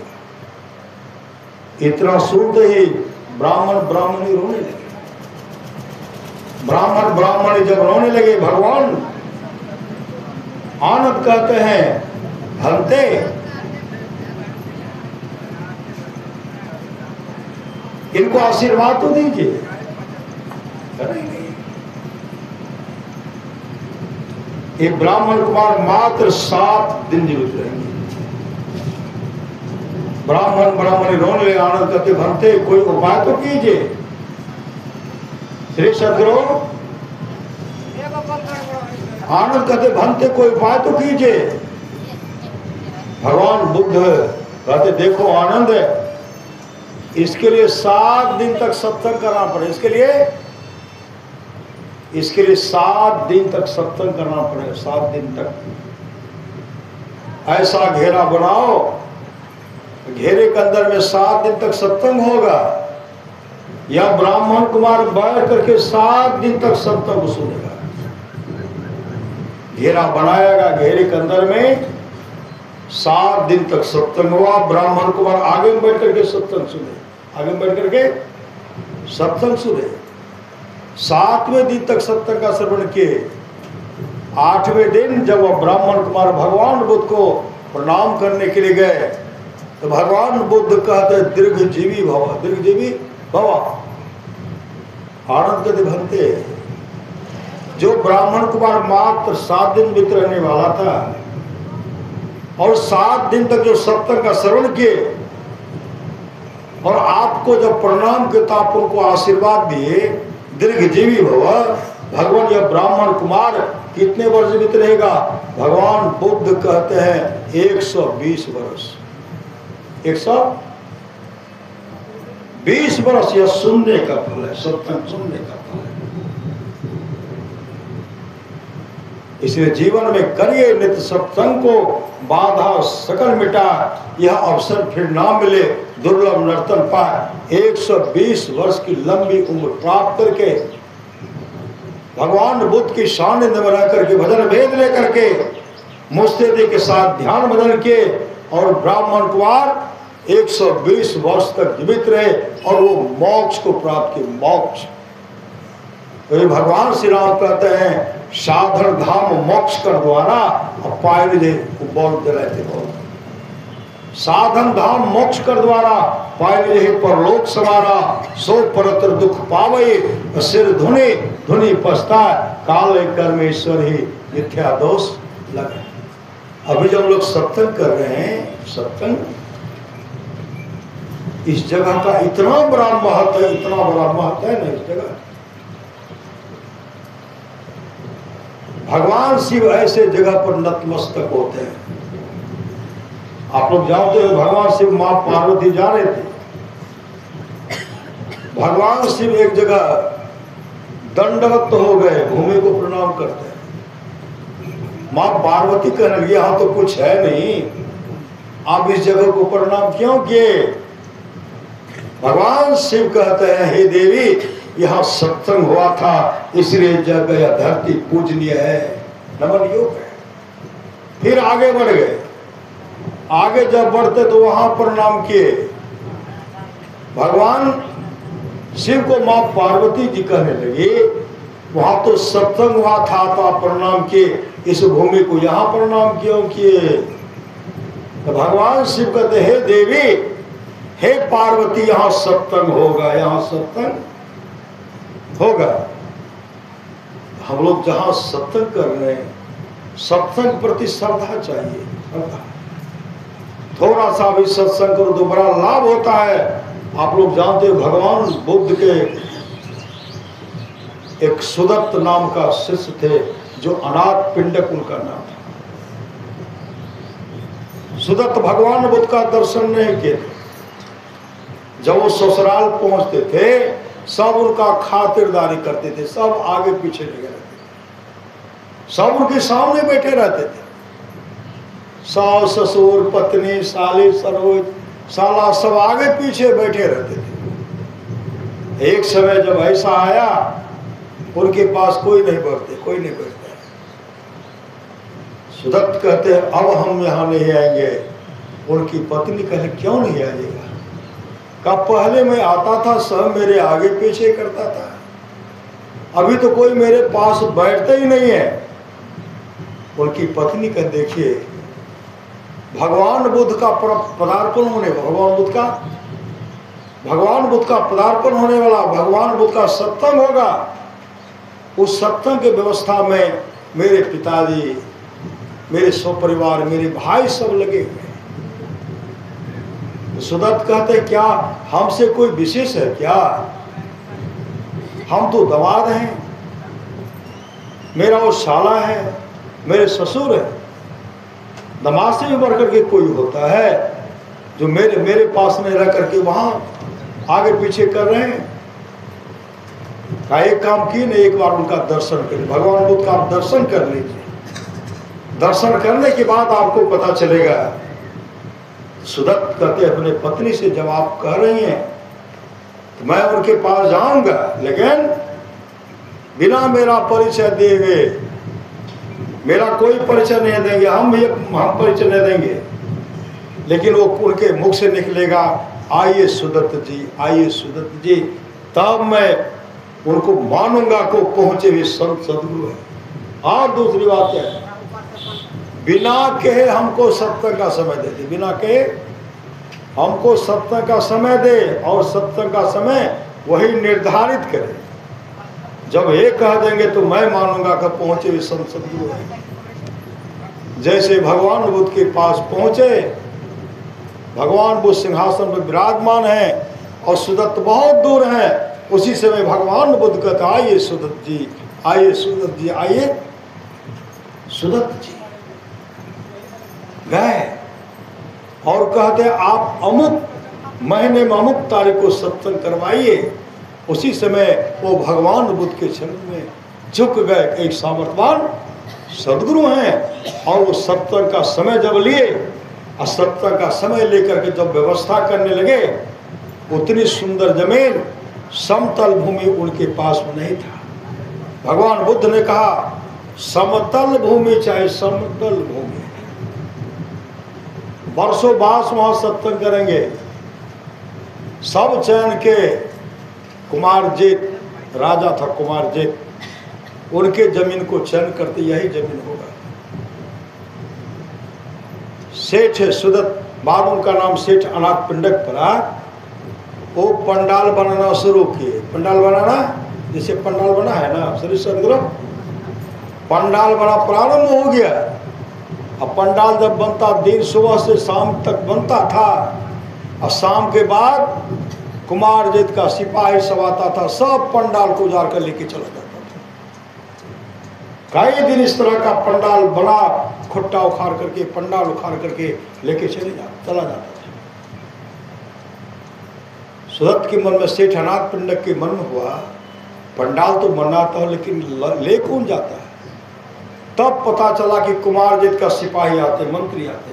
इतना सुनते ही ब्राह्मण ब्राह्मणी रोने लगे। ब्राह्मण ब्राह्मणी जब रोने लगे, भगवान आनंद कहते हैं भंते इनको आशीर्वाद तो दीजिए। एक ब्राह्मण कुमार मात्र 7 दिन जीवित रहेंगे। ब्राह्मण ब्राह्मणी रोने लगे, आनंद कहते भंते कोई उपाय तो कीजिए। श्री सदगुरु आनंद कहते भंते कोई उपाय तो कीजिए। भगवान बुद्ध कहते देखो आनंद है, इसके लिए 7 दिन तक सत्संग करना पड़े। इसके लिए 7 दिन तक सत्संग करना पड़ेगा। 7 दिन तक ऐसा घेरा बनाओ, घेरे के अंदर में 7 दिन तक सत्संग होगा। या ब्राह्मण कुमार बैठ करके 7 दिन तक सत्संग सुनेगा। घेरा बनाएगा, घेरे के अंदर में 7 दिन तक सत्संग हुआ। ब्राह्मण कुमार आगे में बैठ करके सत्संग सुने, आगे में बैठ करके सत्संग सुने। 7वें दिन तक सत्संग का श्रवण किए। 8वें दिन जब वह ब्राह्मण कुमार भगवान बुद्ध को प्रणाम करने के लिए गए, तो भगवान बुद्ध कहते दीर्घजीवी भव, दीर्घजीवी भव। आनंद कहते भंते जो ब्राह्मण कुमार मात्र 7 दिन बीत रहने वाला था और 7 दिन तक जो सत्संग का श्रवण किए और आपको जब प्रणाम के ताप उनको आशीर्वाद दिए दीर्घजीवी भव, भगवान यह ब्राह्मण कुमार कितने वर्ष बीत रहेगा? भगवान बुद्ध कहते हैं 120 वर्ष। 120 वर्ष यह सुनने का फल है, सत्संग सुनने का फल है। इसलिए जीवन में करिए नित्य सत्संग को, बाधा सकल मिटा, यह अवसर फिर ना मिले, दुर्लभ नर्तन पाए। 120 वर्ष की लंबी उम्र प्राप्त करके भगवान बुद्ध की सानिध्य में रह करके भजन भेद लेकर के मुस्तैदी के साथ ध्यान भजन किए और ब्राह्मण कुमार 120 वर्ष तक जीवित रहे और वो मोक्ष को प्राप्त किए। मोक्ष तो ये भगवान श्री राम कहते हैं साधन धाम मोक्ष कर द्वारा पाए बोल दिलाते बोल साधन धाम मोक्ष कर द्वारा पाए परलोक समारा सो परतर दुख पावे सिर धुनि धुनि पछताए काले कर्मेश्वर ही मिथ्या दोष लगे। अभी जब लोग सत्संग कर रहे हैं, सत्संग इस जगह का इतना बड़ा महत्व है, इतना बड़ा महत्व है ना इस जगह। भगवान शिव ऐसे जगह पर नतमस्तक होते हैं। आप लोग जानते हो भगवान शिव मां पार्वती जा रहे थे। भगवान शिव एक जगह दंडवत हो गए, भूमि को प्रणाम करते हैं। मां पार्वती कहने लगी यहाँ तो कुछ है नहीं, आप इस जगह को प्रणाम क्यों किए? भगवान शिव कहते हैं हे देवी यहाँ सत्संग हुआ था इसलिए जगह या धरती पूजनीय है, नमन योग है। फिर आगे बढ़ गए, आगे जब बढ़ते तो वहां प्रणाम किए। भगवान शिव को मां पार्वती जी कहने लगे वहां तो सत्संग हुआ था तो आप प्रणाम किए, इस भूमि को यहाँ प्रणाम क्यों किए? तो भगवान शिव कहते हे देवी हे पार्वती यहाँ सत्संग होगा, यहाँ सत्संग होगा। हम लोग जहां सत्संग कर रहे हैं सत्संग प्रति श्रद्धा चाहिए। थोड़ा सा भी सत्संग करो तो बड़ा लाभ होता है। आप लोग जानते हो भगवान बुद्ध के एक सुदत्त नाम का शिष्य थे, जो अनाथ पिंडक उनका नाम था। सुदत्त भगवान बुद्ध का दर्शन नहीं किए थे। जब वो ससुराल पहुंचते थे, सब उनका खातिरदारी करते थे, सब आगे पीछे लगे रहते थे, सब उनके सामने बैठे रहते थे। सास ससुर पत्नी साली सरोज साला सब आगे पीछे बैठे रहते थे। एक समय जब ऐसा आया, उनके पास कोई नहीं बैठता। सुदत्त कहते हैं अब हम यहाँ नहीं आएंगे। उनकी पत्नी कहे क्यों नहीं आएगा? कहा पहले मैं आता था, सब मेरे आगे पीछे करता था, अभी तो कोई मेरे पास बैठता ही नहीं है। उनकी पत्नी कह देखिए, भगवान बुद्ध का पदार्पण होने, भगवान बुद्ध का पदार्पण होने वाला, भगवान बुद्ध का सत्संग होगा। उस सत्संग की व्यवस्था में मेरे पिताजी, मेरे सपरिवार, मेरे भाई सब लगे हुए। सुदत्त कहते क्या हमसे कोई विशेष है क्या? हम तो दमाद हैं, मेरा वो साला है, मेरे ससुर है। दमाद से भी बढ़ करके कोई होता है जो मेरे पास में रह करके वहां आगे पीछे कर रहे हैं? का एक काम किए ना, एक बार उनका दर्शन करें, भगवान बुद्ध का आप दर्शन कर लीजिए। दर्शन करने के बाद आपको पता चलेगा। सुदत्त कहते अपने पत्नी से जब आप कह रही हैं तो मैं उनके पास जाऊंगा, लेकिन बिना मेरा परिचय दिए हुए, मेरा कोई परिचय नहीं देंगे, हम परिचय नहीं देंगे, लेकिन वो उनके मुख से निकलेगा आइए सुदत्त जी, आइए सुदत्त जी, तब मैं उनको मानूंगा को पहुंचे हुए संत सदगुरु है। और दूसरी बात क्या है, बिना कहे हमको सत्संग का समय दे दे, बिना कहे हमको सत्संग का समय दे, और सत्संग का समय वही निर्धारित करे। जब ये कह देंगे तो मैं मानूंगा कि पहुंचे हुए संत सदगुरु है। जैसे भगवान बुद्ध के पास पहुंचे, भगवान बुद्ध सिंहासन पर विराजमान है और सुदत्त बहुत दूर है, उसी समय भगवान बुद्ध कहते आइए सुदत्त जी, आइए सुदत्त जी, आइए सुदत्त जी। गए और कहते आप अमुक महीने में अमुक तारीख को सत्संग करवाइए। उसी समय वो भगवान बुद्ध के चरण में झुक गए। एक सामर्थवान सदगुरु हैं, और वो सत्संग का समय जब लिए, और सत्संग का समय लेकर के जब व्यवस्था करने लगे, उतनी सुंदर जमीन, समतल भूमि उनके पास में नहीं था। भगवान बुद्ध ने कहा समतल भूमि चाहिए, समतल भूमि। वर्षों बास वहां सत्संग करेंगे। सब चैन के कुमारजेत राजा था, कुमारजेत, उनके जमीन को चयन करते यही जमीन होगा। सेठ सुदत्त, बाद उनका नाम सेठ अनाथ पिंडक पड़ा। वो पंडाल बनाना शुरू किए। पंडाल बनाना, जैसे पंडाल बना है ना श्री सदगुरु, पंडाल बना प्रारंभ हो गया। अब पंडाल जब बनता, दिन सुबह से शाम तक बनता था, और शाम के बाद कुमारजेत का सिपाही सब आता था, सब पंडाल को उजाड़ कर लेके चला जाता था। कई दिन इस तरह का पंडाल बना, खुट्टा उखाड़ करके, पंडाल उखाड़ करके लेके चला जाता था। सुदत्त के मन में, सेठ अनाथ पिंडक के मन में हुआ, पंडाल तो बनाता हो लेकिन ले कौन जाता है? तब पता चला कि कुमारजेत का सिपाही आते, मंत्री आते।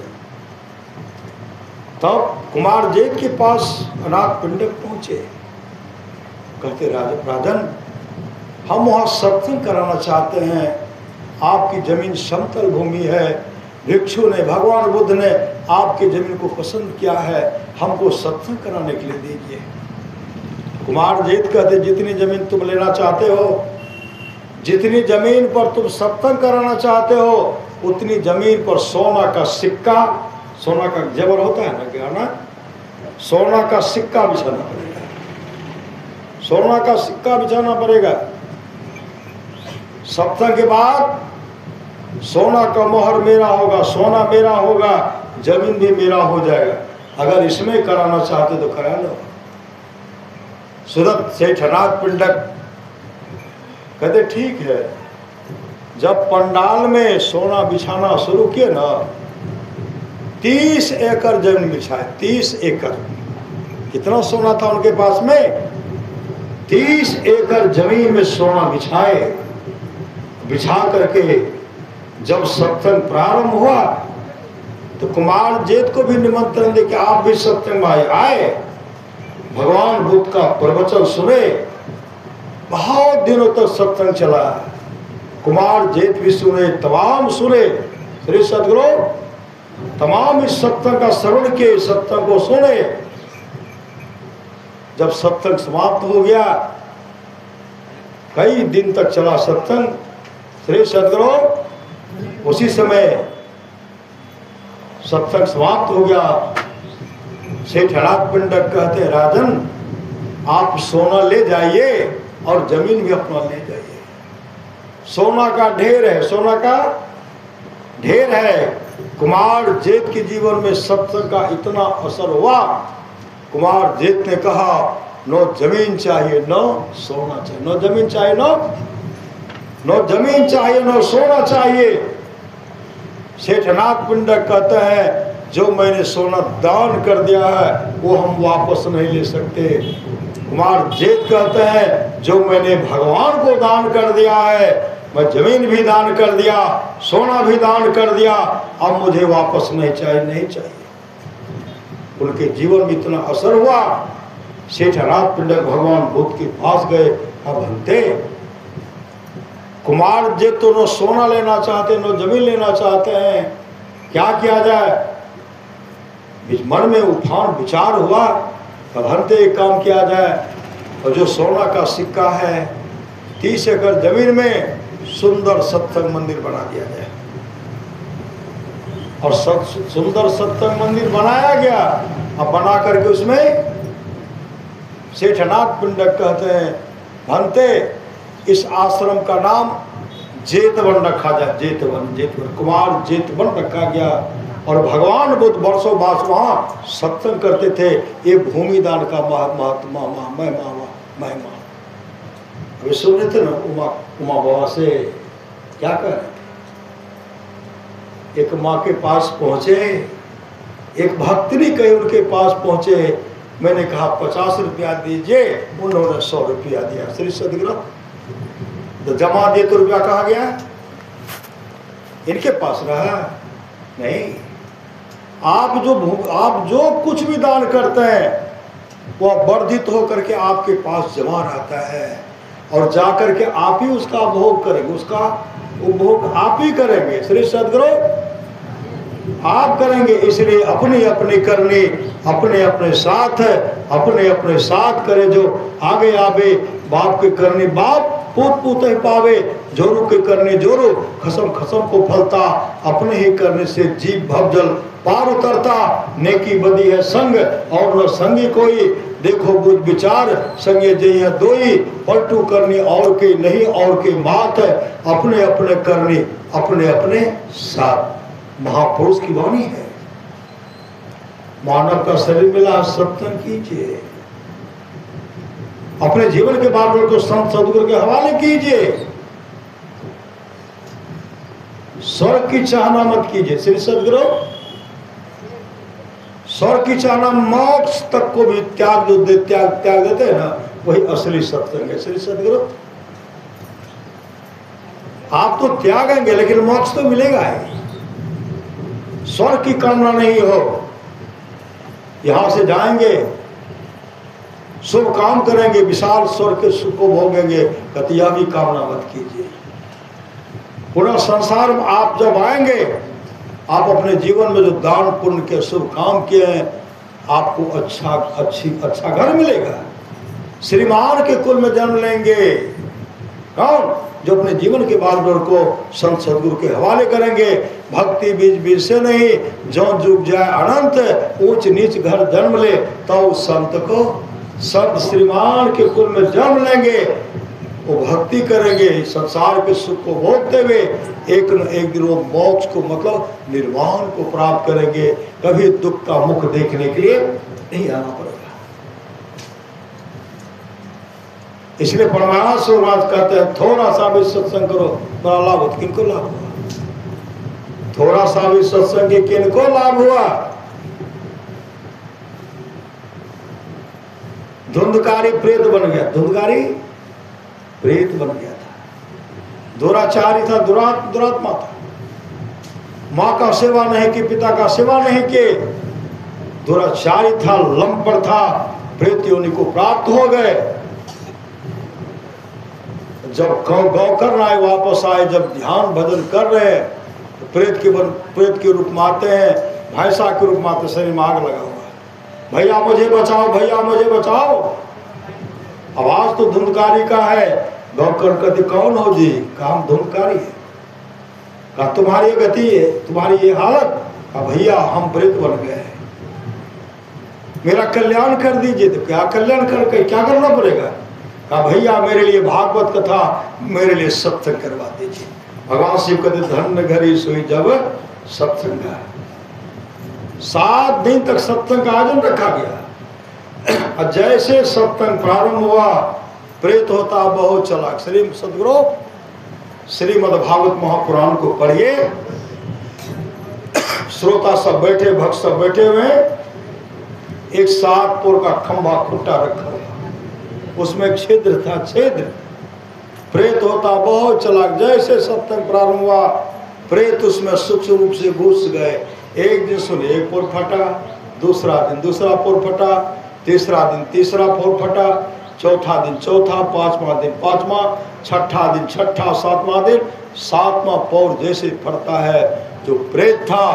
तब कुमारजेत के पास अनाथ पिंडक पहुंचे। कहते राजन, हम वहाँ सत्संग कराना चाहते हैं, आपकी जमीन समतल भूमि है, भिक्षु ने, भगवान बुद्ध ने आपकी जमीन को पसंद किया है, हमको सत्संग कराने के लिए दीजिए। कुमारजेत कहते जितनी जमीन तुम लेना चाहते हो, जितनी जमीन पर तुम सत्संग कराना चाहते हो, उतनी जमीन पर सोना का सिक्का, सोना का जेवर होता है ना, क्या ना, सोना का सिक्का बिछाना पड़ेगा, सोना का सिक्का बिछाना पड़ेगा। सत्संग के बाद सोना का मोहर मेरा होगा, सोना मेरा होगा, जमीन भी मेरा हो जाएगा। अगर इसमें कराना चाहते तो करा लो। सुदत्त सेठ अनाथ पिंडक कहते ठीक है। जब पंडाल में सोना बिछाना शुरू किए ना, 30 एकड़ जमीन बिछाए। 30 एकड़, कितना सोना था उनके पास में? 30 एकड़ जमीन में सोना बिछाए। बिछा करके जब सत्संग प्रारंभ हुआ तो कुमार जेठ को भी निमंत्रण दे कि आप भी सत्संग में आए, भगवान बुद्ध का प्रवचन सुने। बहुत दिनों तक सत्संग चला। कुमार जेठ भी सुने, तमाम सुने। श्री सद्गुरु तमाम इस सत्संग का श्रवण किए, सत्संग को सुने। जब सत्संग समाप्त हो गया, कई दिन तक चला सत्संग, श्री सद्गुरु उसी समय सत्संग समाप्त हो गया। सेठ अनाथ पिंडक कहते, राजन आप सोना ले जाइए और जमीन भी अपना ले जाइए। सोना का ढेर है, सोना का ढेर है। कुमार जेठ के जीवन में सत्संग का इतना असर हुआ, कुमार जेठ ने कहा नो जमीन चाहिए नो सोना चाहिए, नो जमीन चाहिए नो जमीन चाहिए नो सोना चाहिए। सेठनाथ पिंडक कहते हैं जो मैंने सोना दान कर दिया है वो हम वापस नहीं ले सकते। कुमार जेठ कहते हैं जो मैंने भगवान को दान कर दिया है, मैं जमीन भी दान कर दिया, सोना भी दान कर दिया, अब मुझे वापस नहीं चाहिए। उनके जीवन में इतना असर हुआ। सेठनाथ पिंडक भगवान बुद्ध के पास गए। अब बनते कुमार जेठ तो न सोना लेना चाहते न जमीन लेना चाहते हैं, क्या किया जाए? मन में उफान विचार हुआ। अब हंते एक काम किया जाए, और जो सोना का सिक्का है 30 एकड़ जमीन में सुंदर सत्संग मंदिर बना दिया जाए। और सुंदर सत्संग मंदिर बनाया गया। अब बना करके उसमें सेठनाथ पिंडक कहते हैं भंते इस आश्रम का नाम जेतवन रखा जाए। जेतवन कुमार जेतवन रखा गया। और भगवान बुद्ध वर्षों बाद वहाँ सत्संग करते थे। ये भूमि दान का महिमा अभी सुन रहे थे ना। उमा बाबा से क्या कर, एक माँ के पास पहुंचे, एक भक्तनी कहीं उनके पास पहुंचे। मैंने कहा 50 रुपया दीजिए, उन्होंने 100 रुपया दिया। श्री सद्गुरु तो जमा दे तो रुपया कहाँ गया? इनके पास रहा नहीं। आप जो कुछ भी दान करते हैं वह वर्धित होकर के आपके पास जमा रहता है, और जाकर के आप ही उसका उपभोग करेंगे, उसका उपभोग आप ही करेंगे। श्री सद्गुरु आप करेंगे। इसलिए अपनी अपनी करनी अपने अपने साथ करे। जो आगे आवे बाप के करनी बाप पूत पूत ही पावे, जोरू के करने जोरू खसम खसम को फलता। अपने ही करने से जीव भवजल पार उतरता। नेकी बदी है संग और न संगी कोई, देखो बुझ विचार संगे जय दोई। पलटू करनी और के नहीं और के मात, अपने अपने करनी अपने साथ। महापुरुष की वाणी है। मानव का शरीर मिला, सत्संग कीजिए। अपने जीवन के बार को संत सद्गुरु के हवाले कीजिए। स्वर्ग की चाहना मत कीजिए। श्री सद्गुरु स्वर्ग की चाहना, मोक्ष तक को भी त्याग देते हैं ना, वही असली सत्संग है। श्री सद्गुरु आप तो त्यागेंगे लेकिन मोक्ष तो मिलेगा ही। स्वर्ग की कामना नहीं हो, यहां से जाएंगे शुभ काम करेंगे, विशाल स्वर्ग के सुख को भोगेंगे, कतिया भी कामना मत कीजिए। पुनः संसार में आप जब आएंगे, आप अपने जीवन में जो दान पुण्य के शुभ काम किए हैं, आपको अच्छा घर मिलेगा। श्रीमान के कुल में जन्म लेंगे। कौन? जो अपने जीवन के बार को संत सद्गुरु के हवाले करेंगे। भक्ति बीज बीज से नहीं, जो जुग जाए अनंत, ऊंच नीच घर जन्म ले, तो संत को संत श्रीमान के कुल में जन्म लेंगे। वो भक्ति करेंगे, संसार के सुख को भोगते हुए एक न एक दिन वो मोक्ष को मतलब निर्वाण को प्राप्त करेंगे। कभी दुख का मुख देखने के लिए नहीं आना पड़ेगा। इसलिए परमानस महाराज कहते हैं थोड़ा सा भी सत्संग करो बड़ा लाभ होता। किनको लाभ हुआ? थोड़ा सा भी सत्संग के किनको लाभ हुआ? धुंधकारी प्रेत बन गया, धुंधकारी प्रेत बन गया था, दुराचारी था, दुरात्मा था, माँ का सेवा नहीं की, पिता का सेवा नहीं किए, दुराचारी था, लंपट था, प्रेत योनि को प्राप्त हो गए। जब गौ कर रहा है वापस आए, जब ध्यान भजन कर रहे हैं तो प्रेत के रूप में आते हैं, भैंसा के रूप में आते, शरीर में आग लगा हुआ है, भैया मुझे बचाओ, भैया मुझे बचाओ। आवाज तो धुंधकारी का है। गौकर कहते कौन हो जी? काम धुंधकारी है। कहा तुम्हारी गति है, तुम्हारी ये हालत। कहा भैया हम प्रेत बन गए हैं, मेरा कल्याण कर दीजिए। तो क्या कल्याण करके क्या करना पड़ेगा? कहा भैया मेरे लिए भागवत कथा, मेरे लिए सत्संग करवा दीजिए। भगवान शिव कहते धन्य घड़ी सोई जब सत्संग है। 7 दिन तक सत्संग का आयोजन रखा गया। जैसे सत्संग प्रारंभ हुआ, प्रेत होता बहुत चलाक। श्री सदगुरु श्रीमद् भागवत महापुराण को पढ़िए, श्रोता सब बैठे, भक्त सब बैठे हुए, एक 7 पुर का खंभा खुट्टा रखा हुआ, उसमें छिद्र था, छिद्र। प्रेत होता बहुत चलाक। जैसे सत्संग प्रारंभ हुआ, प्रेत उसमें सूक्ष्म रूप से घुस गए। एक दिन सुने एक पुर फटा, दूसरा दिन दूसरा पुर फटा, तीसरा दिन तीसरा पुर फटा, चौथा दिन चौथा, 5वां दिन 5वां, छठा दिन छठा, 7वां दिन 7वां पौर जैसे फटता है, जो प्रेत था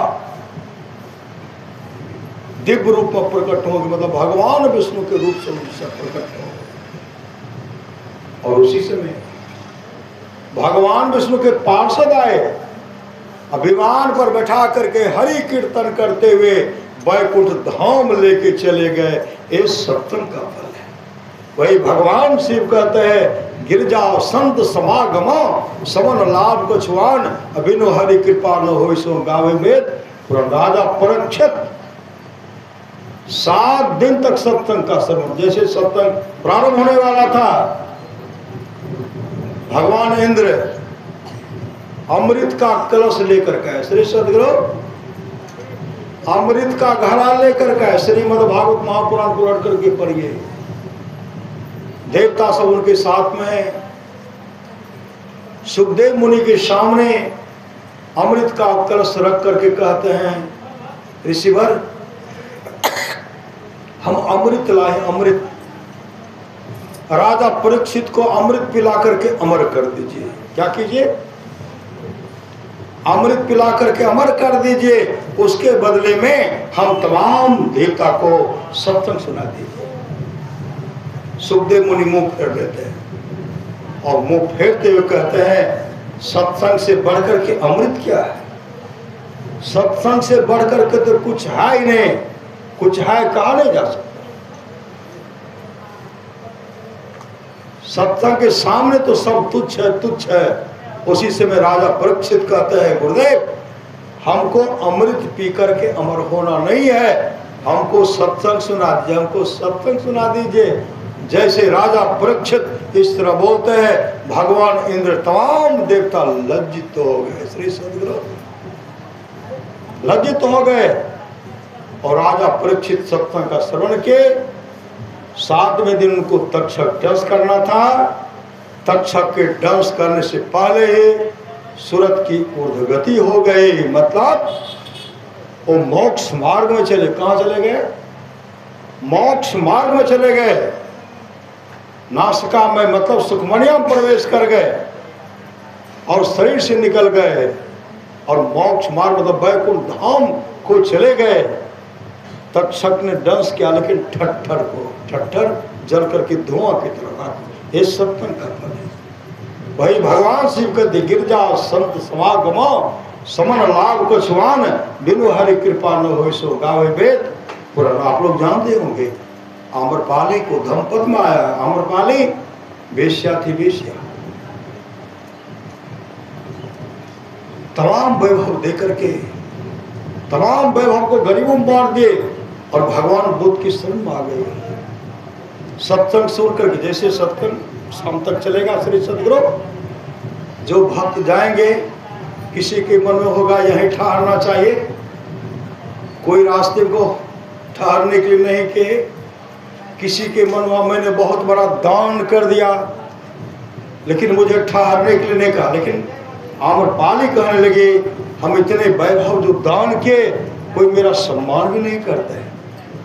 दिव्य रूप में प्रकट हो गए, मतलब भगवान विष्णु के रूप से प्रकट हो। और उसी समय भगवान विष्णु के पार्षद आए, विमान पर बैठा करके हरि कीर्तन करते हुए वैकुंठ धाम लेके चले गए। इस सत्संग का फल है। वही भगवान शिव कहते हैं गिरजा संत समागम समन लाभ को छुआन, अभिनो हरि कृपा न हो सो गावे वेद पुराण राजा परीक्षित। 7 दिन तक सत्संग का श्रवण। जैसे सत्संग प्रारंभ होने वाला था, भगवान इंद्र अमृत का कलश लेकर के, श्री सदगुरु अमृत का घड़ा लेकर के श्रीमद् भागवत महापुराण को रट करके पढ़िए। देवता सब उनके साथ में, सुखदेव मुनि के सामने अमृत का कलश रख करके कहते हैं ऋषिवर हम अमृत लाए, अमृत। राजा परीक्षित को अमृत पिला करके अमर कर दीजिए। क्या कीजिए? अमृत पिला करके अमर कर दीजिए, उसके बदले में हम तमाम देवता को सत्संग सुना दीजिए। सुखदेव मुनि मुंह फेर देते हैं और मुंह फेरते हुए कहते हैं सत्संग से बढ़कर के अमृत क्या है? सत्संग से बढ़कर के तो कुछ है ही नहीं, कुछ है कहा नहीं जा सकता। सत्संग के सामने तो सब तुच्छ है, तुच्छ है। उसी से में राजा परीक्षित कहते हैं गुरुदेव हमको अमृत पी करके अमर होना नहीं है, हमको सत्संग सुना दीजिए, हमको सत्संग सुना दीजिए। जैसे राजा परीक्षित इस तरह बोलते हैं, भगवान इंद्र तमाम देवता लज्जित हो गए। श्री सदगुरु लज्जित हो गए और राजा परीक्षित सत्संग का श्रवण के 7वें दिन उनको तक्षक डंस करना था। तक्षक के डंस करने से पहले ही सूरत की ऊर्ध्वगति हो गई, मतलब वो मोक्ष मार्ग में चले। कहाँ चले गए? मोक्ष मार्ग में चले गए। नासिका में मतलब सुखमनिया में प्रवेश कर गए और शरीर से निकल गए और मोक्ष मार्ग मतलब वैकुंठ धाम को चले गए। तक्षक ने डंस किया, लेकिन ठट्ठर को ठट्ठर जल करके धुआं की तरफ। ये सत्संग का फल है। वही भगवान शिव कहते गिरजा संत समागम समन लाभ को छुआन, बिनु हरि कृपा न हो सो गावे वेद पुराण। आप लोग जानते होंगे आम्रपाली को धमपद में आया। आम्रपाली वेश्या थी, वेश्या। तमाम वैभव देकर के तमाम वैभव को गरीबों में बांट दिए और भगवान बुद्ध की शरण में आ गए। सत्संग सुन करके, जैसे सत्संग शाम तक चलेगा श्री सदगुरु। जो भक्त जाएंगे, किसी के मन में होगा यहीं ठहरना चाहिए, कोई रास्ते को ठहरने के लिए नहीं कहे। किसी के मन में मैंने बहुत बड़ा दान कर दिया लेकिन मुझे ठहरने के लिए नहीं कहा। लेकिन आम्रपाली कहने लगे हम इतने वैभव जो दान किए, कोई मेरा सम्मान भी नहीं करते हैं,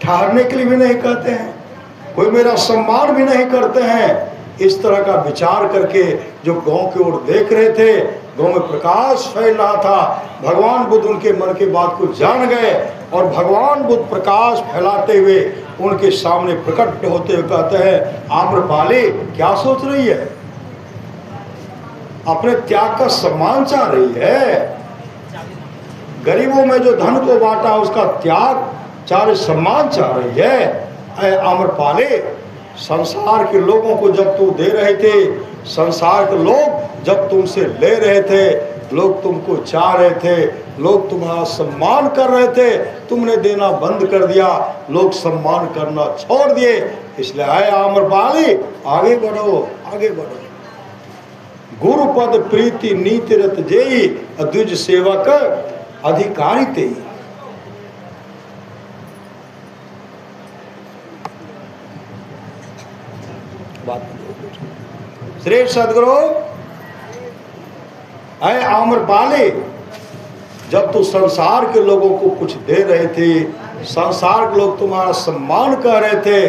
ठहरने के लिए भी नहीं कहते हैं, कोई मेरा सम्मान भी नहीं करते हैं। इस तरह का विचार करके जो गांव की ओर देख रहे थे, गांव में प्रकाश फैल रहा था। भगवान बुद्ध उनके मन की बात को जान गए और भगवान बुद्ध प्रकाश फैलाते हुए उनके सामने प्रकट होते हुए कहते हैं, आम्रपाली क्या सोच रही है? अपने त्याग का सम्मान चाह रही है। गरीबों में जो धन को बांटा उसका त्याग चाह रही, सम्मान चाह रही है। ऐ आम्रपाली, संसार के लोगों को जब तू दे रहे थे, संसार के लोग जब तुमसे ले रहे थे, लोग तुमको चाह रहे थे, लोग तुम्हारा सम्मान कर रहे थे, तुमने देना बंद कर दिया, लोग सम्मान करना छोड़ दिए। इसलिए आए आम्रपाली, आगे बढ़ो, आगे बढ़ो। गुरुपद प्रीति नीति रत जेई, द्विज सेवक अधिकारी ते। श्री सदगुरु, ऐ आम्रपाली, जब तू संसार के लोगों को कुछ दे रहे थे, संसार के लोग तुम्हारा सम्मान कर रहे थे,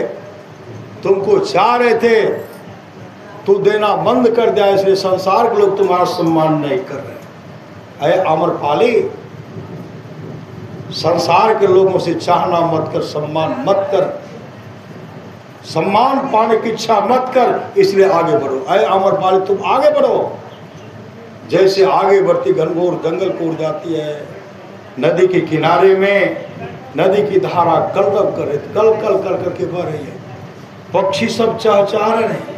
तुमको चाह रहे थे, तू देना बंद कर दिया, इसलिए संसार के लोग तुम्हारा सम्मान नहीं कर रहे। ऐ आम्रपाली, संसार के लोगों से चाहना मत कर, सम्मान मत कर, सम्मान पाने की इच्छा मत कर, इसलिए आगे बढ़ो। ऐ आम्रपाली, तुम आगे बढ़ो। जैसे आगे बढ़ती घनघोर जंगल को उड़ जाती है, नदी के किनारे में नदी की धारा कल कल करके बह रही है, पक्षी सब चहचहा रहे हैं,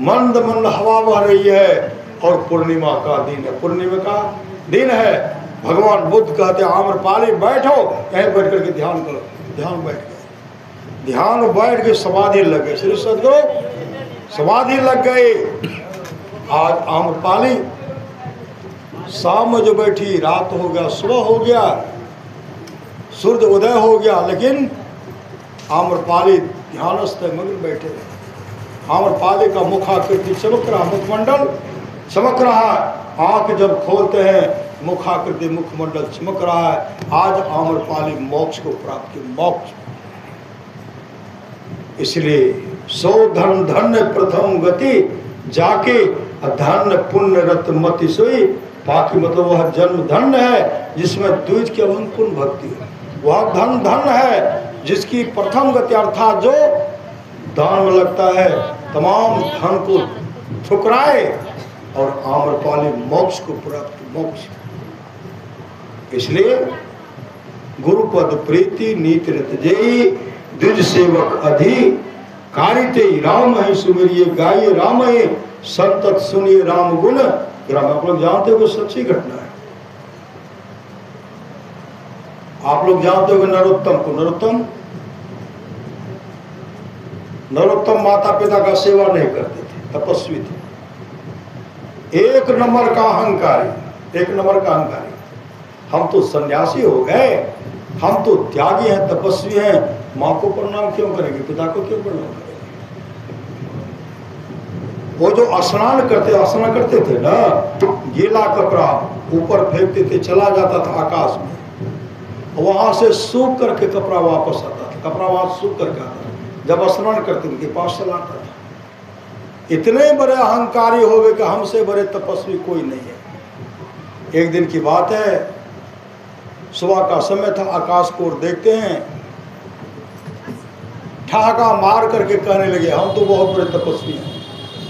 मंद मंद हवा बह रही है और पूर्णिमा का दिन है, पूर्णिमा का दिन है। भगवान बुद्ध कहते हैं, आम्रपाली बैठो, यहीं बैठ करके ध्यान करो। ध्यान बैठ गए, ध्यान बैठ के समाधि लग गए। श्री सदगुरु समाधि लग गए। आज आम्रपाली शाम में जो बैठी, रात हो गया, सुबह हो गया, सूर्य उदय हो गया, लेकिन आम्रपाली ध्यानस्थ मग्न बैठे। आम्रपाली का मुखाकृति चमक रहा, मुखमंडल चमक रहा है। आंख जब खोलते हैं मुखाकृति मुखमंडल चमक रहा है। आज आम्रपाली मोक्ष को प्राप्त की, मोक्ष। इसलिए सो धन धन्य प्रथम गति जाके धन्य पुण्य रत मति सोई बाकी, मतलब वह जन्म धन्य है जिसमें द्विज की अवंपूर्ण भक्ति है। वह धन धन है जिसकी प्रथम गति अर्थात जो दान में लगता है, तमाम धन को ठुकराए और आम्रपाली मोक्ष को प्राप्त, मोक्ष। इसलिए गुरुपद प्रीति नीति रत जेई, द्विज सेवक अधिकारी ते। राम है सुमिरिये गाइए राम है, संतत सुनिए राम गुण ग्राम। आप लोग जानते हो कि सच्ची घटना है। आप लोग जानते हो कि नरोत्तम को, नरोत्तम माता पिता का सेवा नहीं करते थे, तपस्वी थे, एक नंबर का अहंकारी, एक नंबर का अहंकारी। हम तो सन्यासी हो गए, हम तो त्यागी हैं, तपस्वी हैं, माँ को प्रणाम क्यों करेंगे, पिता को क्यों प्रणाम करेंगे? वो जो स्नान करते थे ना, गीला कपड़ा ऊपर फेंकते थे, चला जाता था आकाश में, वहां से सूख करके कपड़ा वापस आता था, कपड़ा वहां सूख करके आता था। जब स्नान करते उनके पास चला आता था। इतने बड़े अहंकारी हो गए कि हमसे बड़े तपस्वी कोई नहीं है। एक दिन की बात है, सुबह का समय था, आकाश को देखते हैं, ठहाका मार करके कहने लगे, हम तो बहुत बड़े तपस्वी हैं,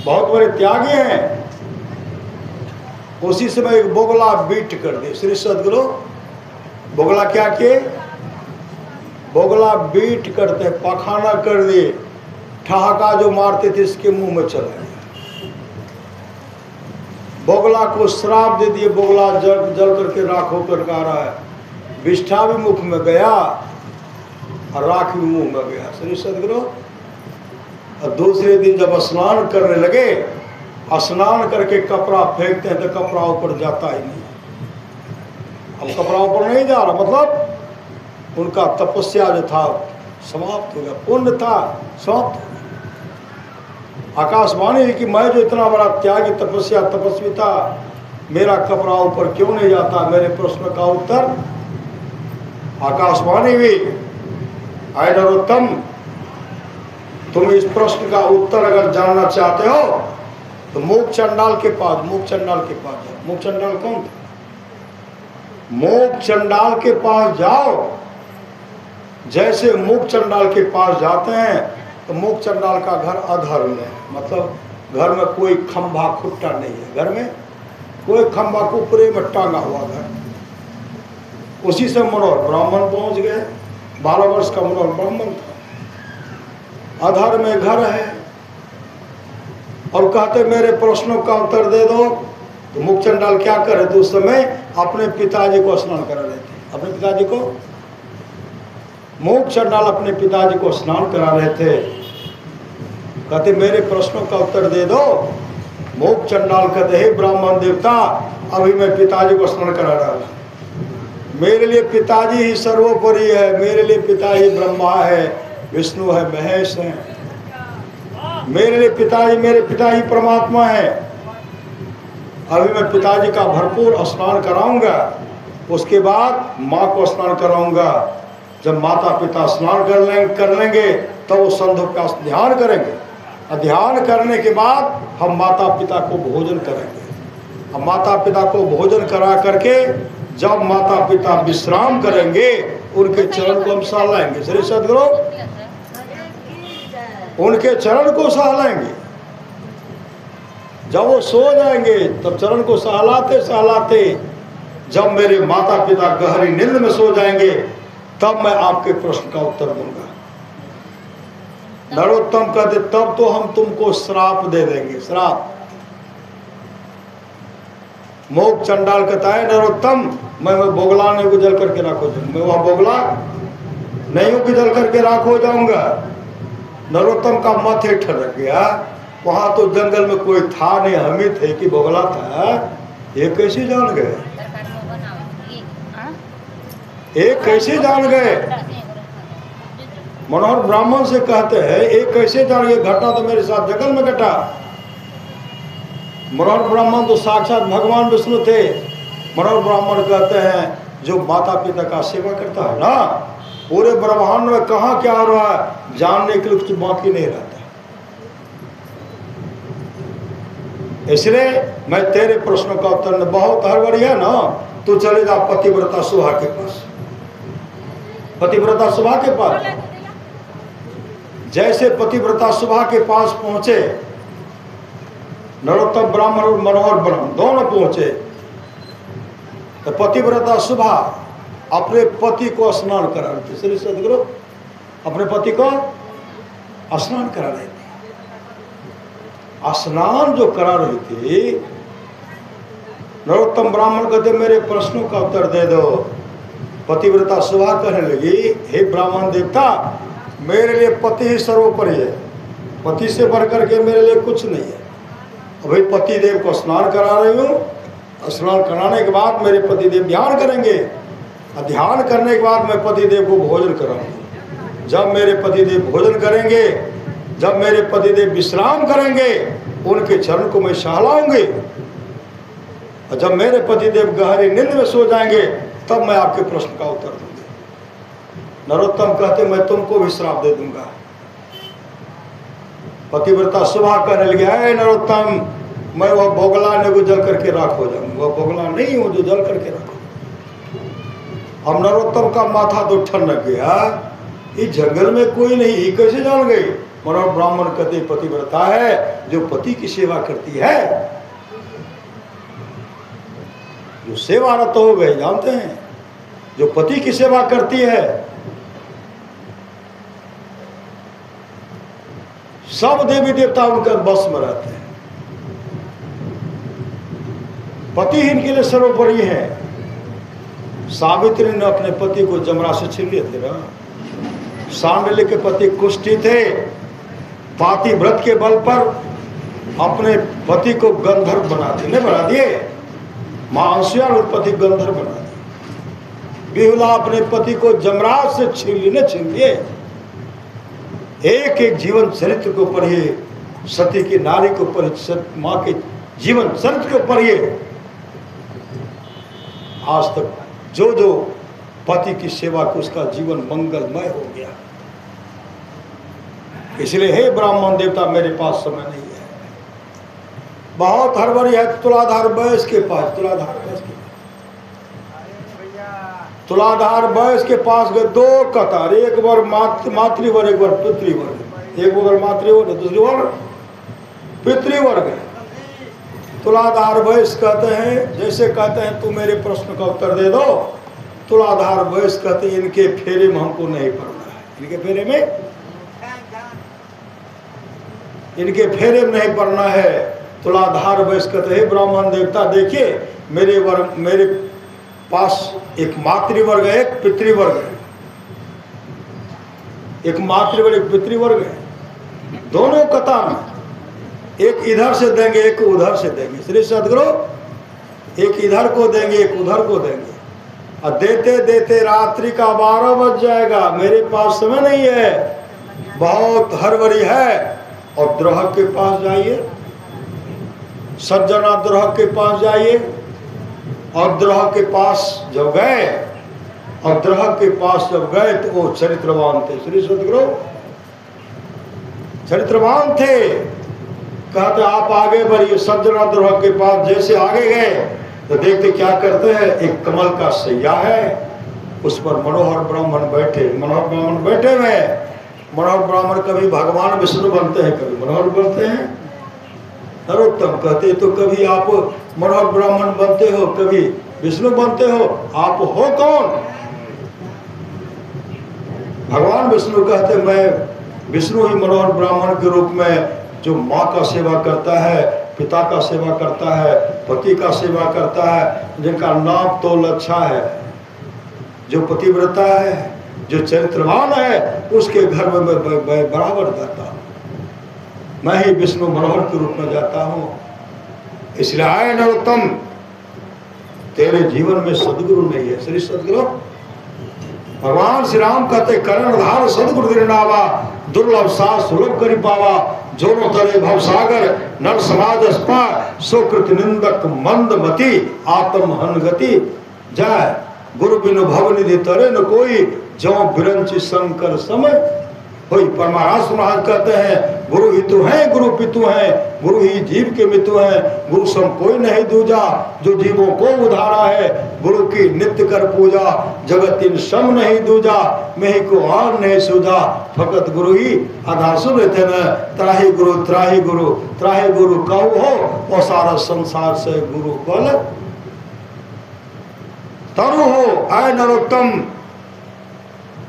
बहुत बड़े त्यागी हैं। उसी समय एक बोगला बीट कर दे। श्री सदगुरु बोगला क्या किए? बोगला बीट करते, पखाना कर दिए, ठहाका जो मारते थे इसके मुंह में चला गया। बोगला को श्राप दे दिए, बोगला जल करके राख होकर आ रहा है, विष्ठा भी मुख में गया और राख भी मुंह में गया। श्री सदगुरु और दूसरे दिन जब स्नान करने लगे, स्नान करके कपड़ा फेंकते हैं तो कपड़ा ऊपर जाता ही नहीं। अब कपड़ा ऊपर नहीं जा रहा, मतलब उनका तपस्या जो था समाप्त हो गया, पुण्य था समाप्त हो गया। आकाशवाणी है कि मैं जो इतना बड़ा त्यागी तपस्या तपस्वी था, मेरा कपड़ा ऊपर क्यों नहीं जाता? मेरे प्रश्न का उत्तर आकाशवाणी भी, ऐ नरोत्तम, तुम इस प्रश्न का उत्तर अगर जानना चाहते हो तो मूक चंडाल के पास, मूक चंडाल के पास जाओ। मूक चंडाल कौन था? मूक चंडाल के पास जाओ। जैसे मूक चंडाल के पास जाते हैं तो मूक चंडाल का घर अधर्म है, मतलब घर में कोई खंभा खुट्टा नहीं है, घर में कोई खंभा कुपरे में टांगा हुआ घर। उसी से मनोहर ब्राह्मण पहुंच गए, 12 वर्ष का मनोहर ब्राह्मण था, अधर में घर है, और कहते मेरे प्रश्नों का उत्तर दे दो। तो मुख चंडाल क्या करे? तो उस समय अपने पिताजी को स्नान करा रहे थे, अपने पिताजी को, मुख चंडाल अपने पिताजी को स्नान करा रहे थे। कहते मेरे प्रश्नों का उत्तर दे दो। मुख चंडाल कहते हे ब्राह्मण देवता, अभी मैं पिताजी को स्नान करा रहा हूँ, मेरे लिए पिताजी ही सर्वोपरि है, मेरे लिए पिता ही ब्रह्मा है, विष्णु है, महेश है, मेरे लिए पिताजी, मेरे पिता ही परमात्मा है। अभी मैं पिताजी का भरपूर स्नान कराऊंगा, उसके बाद माँ को स्नान कराऊंगा। जब माता पिता स्नान कर लेंगे तो वो संध्या का ध्यान करेंगे, और ध्यान करने के बाद हम माता पिता को भोजन करेंगे। अब माता पिता को भोजन करा करके जब माता पिता विश्राम करेंगे, उनके चरण को हम सहलाएंगे। श्री सद्गुरु, उनके चरण को सहलाएंगे। जब वो सो जाएंगे तब चरण को सहलाते सहलाते जब मेरे माता पिता गहरी नींद में सो जाएंगे, तब मैं आपके प्रश्न का उत्तर दूंगा। नरोत्तम कहते तब तो हम तुमको श्राप दे देंगे, श्राप। मोक चंडाल कहता है नरोत्तम, मैं बोगला नहीं गुजर करके राखो जाऊंगा, मैं वहां बोगला नहीं हूं कि जल करके राख हो जाऊंगा। नरोत्तम का मत ही ठनक गया, वहां तो जंगल में कोई था नहीं, हम ही थे कि बोगला था। ये कैसे जान गए, ये कैसे जान गए? मनोहर ब्राह्मण से कहते हैं एक कैसे जान गए, घटना तो मेरे साथ जंगल में घटा। मनोहर ब्राह्मण तो साक्षात भगवान विष्णु थे। मनोहर ब्राह्मण कहते हैं जो माता पिता का सेवा करता है ना, पूरे ब्रह्मांड में कहाँ क्या हो रहा है जानने के लिए कुछ बाकी नहीं रहता। इसलिए मैं तेरे प्रश्नों का उत्तर न, बहुत हड़बड़ी है ना, तू चले जा पतिव्रता सुभा के पास, पतिव्रता सुभा के पास। जैसे पतिव्रता सुभा के पास पहुंचे, नरोत्तम ब्राह्मण और मनोहर ब्राह्मण दोनों पहुंचे, तो पतिव्रता सुभा अपने पति को स्नान करा रहे थे। श्री सद्गुरु अपने पति को स्नान करा रहे थे। स्नान जो करा रही थी, नरोत्तम ब्राह्मण कहते मेरे प्रश्नों का उत्तर दे दो। पतिव्रता सुभा कहने लगी हे ब्राह्मण देवता, मेरे लिए पति ही सर्वोपरि है, पति से बढ़कर के मेरे लिए कुछ नहीं है। अभी पति देव को स्नान करा रही हूँ, स्नान कराने के बाद मेरे पति देव ध्यान करेंगे, और ध्यान करने के बाद मैं पति देव को भोजन कराऊंगी। जब मेरे पति देव भोजन करेंगे, जब मेरे पति देव विश्राम करेंगे, उनके चरण को मैं सहलाऊंगी, और जब मेरे पति देव गहरी नींद में सो जाएंगे तब मैं आपके प्रश्न का उत्तर दूंगी। नरोत्तम कहते मैं तुमको भी श्राप दे दूंगा। पतिव्रता सुभा कहने लगे है नरोत्तम, मैं वह बोगला ने को जल करके राख हो जाऊंगा, वह बोगला नहीं हूं जो जल करके राख। अब नरोत्तम का माथा तो ठनक गया, इस जंगल में कोई नहीं, ये कैसे जान गई? मनोहर ब्राह्मण कहते पतिव्रता है जो पति की सेवा करती है, जो सेवारत हो गए जानते हैं, जो पति की सेवा करती है, सब देवी देवता उनके बस में रहते हैं। पति ही इनके लिए सर्वोपरि है। सावित्री ने अपने पति को जमरा से छीन लिए थे ना। सांडल्य के पति कुष्ठी थे, पाति व्रत के बल पर अपने पति को गंधर्व बना दिए, नहीं बना दिए, मां अनसुया और पति गंधर्व बना दिए। बिहुला अपने पति को जमराज से छीन लिए। एक एक जीवन चरित्र को पढ़िए, सती की नारी को पढ़िए, मां के जीवन चरित्र को पढ़िए। आज तक जो जो पति की सेवा को उसका जीवन मंगलमय हो गया। इसलिए हे ब्राह्मण देवता, मेरे पास समय नहीं है, बहुत हड़बड़ी है। तुलाधार वयस के पास, तुलाधार वयस के पास गए, दो कतार, एक बार मातृवर्ग, एक बार पितृवर्ग, एक बार मातृवर्ग, दूसरी बार पितृवर्ग है। तुलाधार वयस कहते हैं, जैसे कहते हैं तू मेरे प्रश्न का उत्तर दे दो। तुलाधार वयस कहते हैं इनके फेरे में हमको नहीं पड़ना है, इनके फेरे में नहीं पड़ना है। तुलाधार वयस कहते हैं ब्राह्मण देवता, देखिए मेरे पास एक मातृवर्ग है, एक पितृवर्ग है, एक मातृवर्ग एक पितृवर्ग है, दोनों कतार में, एक इधर से देंगे एक उधर से देंगे। श्री सदगुरु एक इधर को देंगे एक उधर को देंगे, और देते देते रात्रि का 12 बज जाएगा। मेरे पास समय नहीं है, बहुत हड़बड़ी है। और द्रोह के पास जाइए, सज्जना द्रोह के पास जाइए। और द्रोह के पास जब गए, और द्रोह के पास जब गए तो वो चरित्रवान थे। श्री सदगुरु चरित्रवान थे। कहते आप आगे बढ़िए। सज्जना द्रोह के पास जैसे आगे गए तो देखते क्या करते हैं, एक कमल का सैया है, उस पर मनोहर ब्राह्मण बैठे। मनोहर ब्राह्मण बैठे हुए। मनोहर ब्राह्मण कभी भगवान विष्णु बनते हैं, कभी मनोहर बनते हैं। नरोत्तम कहते तो कभी आप मनोहर ब्राह्मण बनते हो, कभी विष्णु बनते हो, आप हो कौन? भगवान विष्णु कहते मैं विष्णु ही मनोहर ब्राह्मण के रूप में, जो माँ का सेवा करता है, पिता का सेवा करता है, पति का सेवा करता है, जिनका नाम तोल अच्छा है, जो पतिव्रता है, जो चरित्रवान है, उसके घर में मैं बराबर जाता हूँ। मैं ही विष्णु मनोहर के रूप में जाता हूँ। इसलिए आए नरोत्तम, तेरे जीवन में सदगुरु नहीं है। श्री सदगुरु भगवान श्री राम कहते करणधार सदगुरु दिरनावा, दुर्लभ सा सुलभ करी पावा, जोनो तरे भव सागर नर समाज स्पा, सुकृत निंदक मंदमति आत्म हन गति जाय, गुरु बिनु भव निधि तरे न कोई, जो बिरंची शंकर समय होई। परमारास महाराज कहते हैं गुरु ही तो है, गुरु पितु है, गुरु ही जीव के मितु है, गुरु सम कोई नहीं दूजा, जो जीवों को उधारा है, गुरु की नित्य कर पूजा, जगत इन सम नहीं दूजा, मैं ही को आन नहीं सूझा, फकत गुरु ही आधार सुन थे न, त्राही गुरु कहू हो, और सारा संसार से गुरु बल तरु हो। आय नरोत्तम,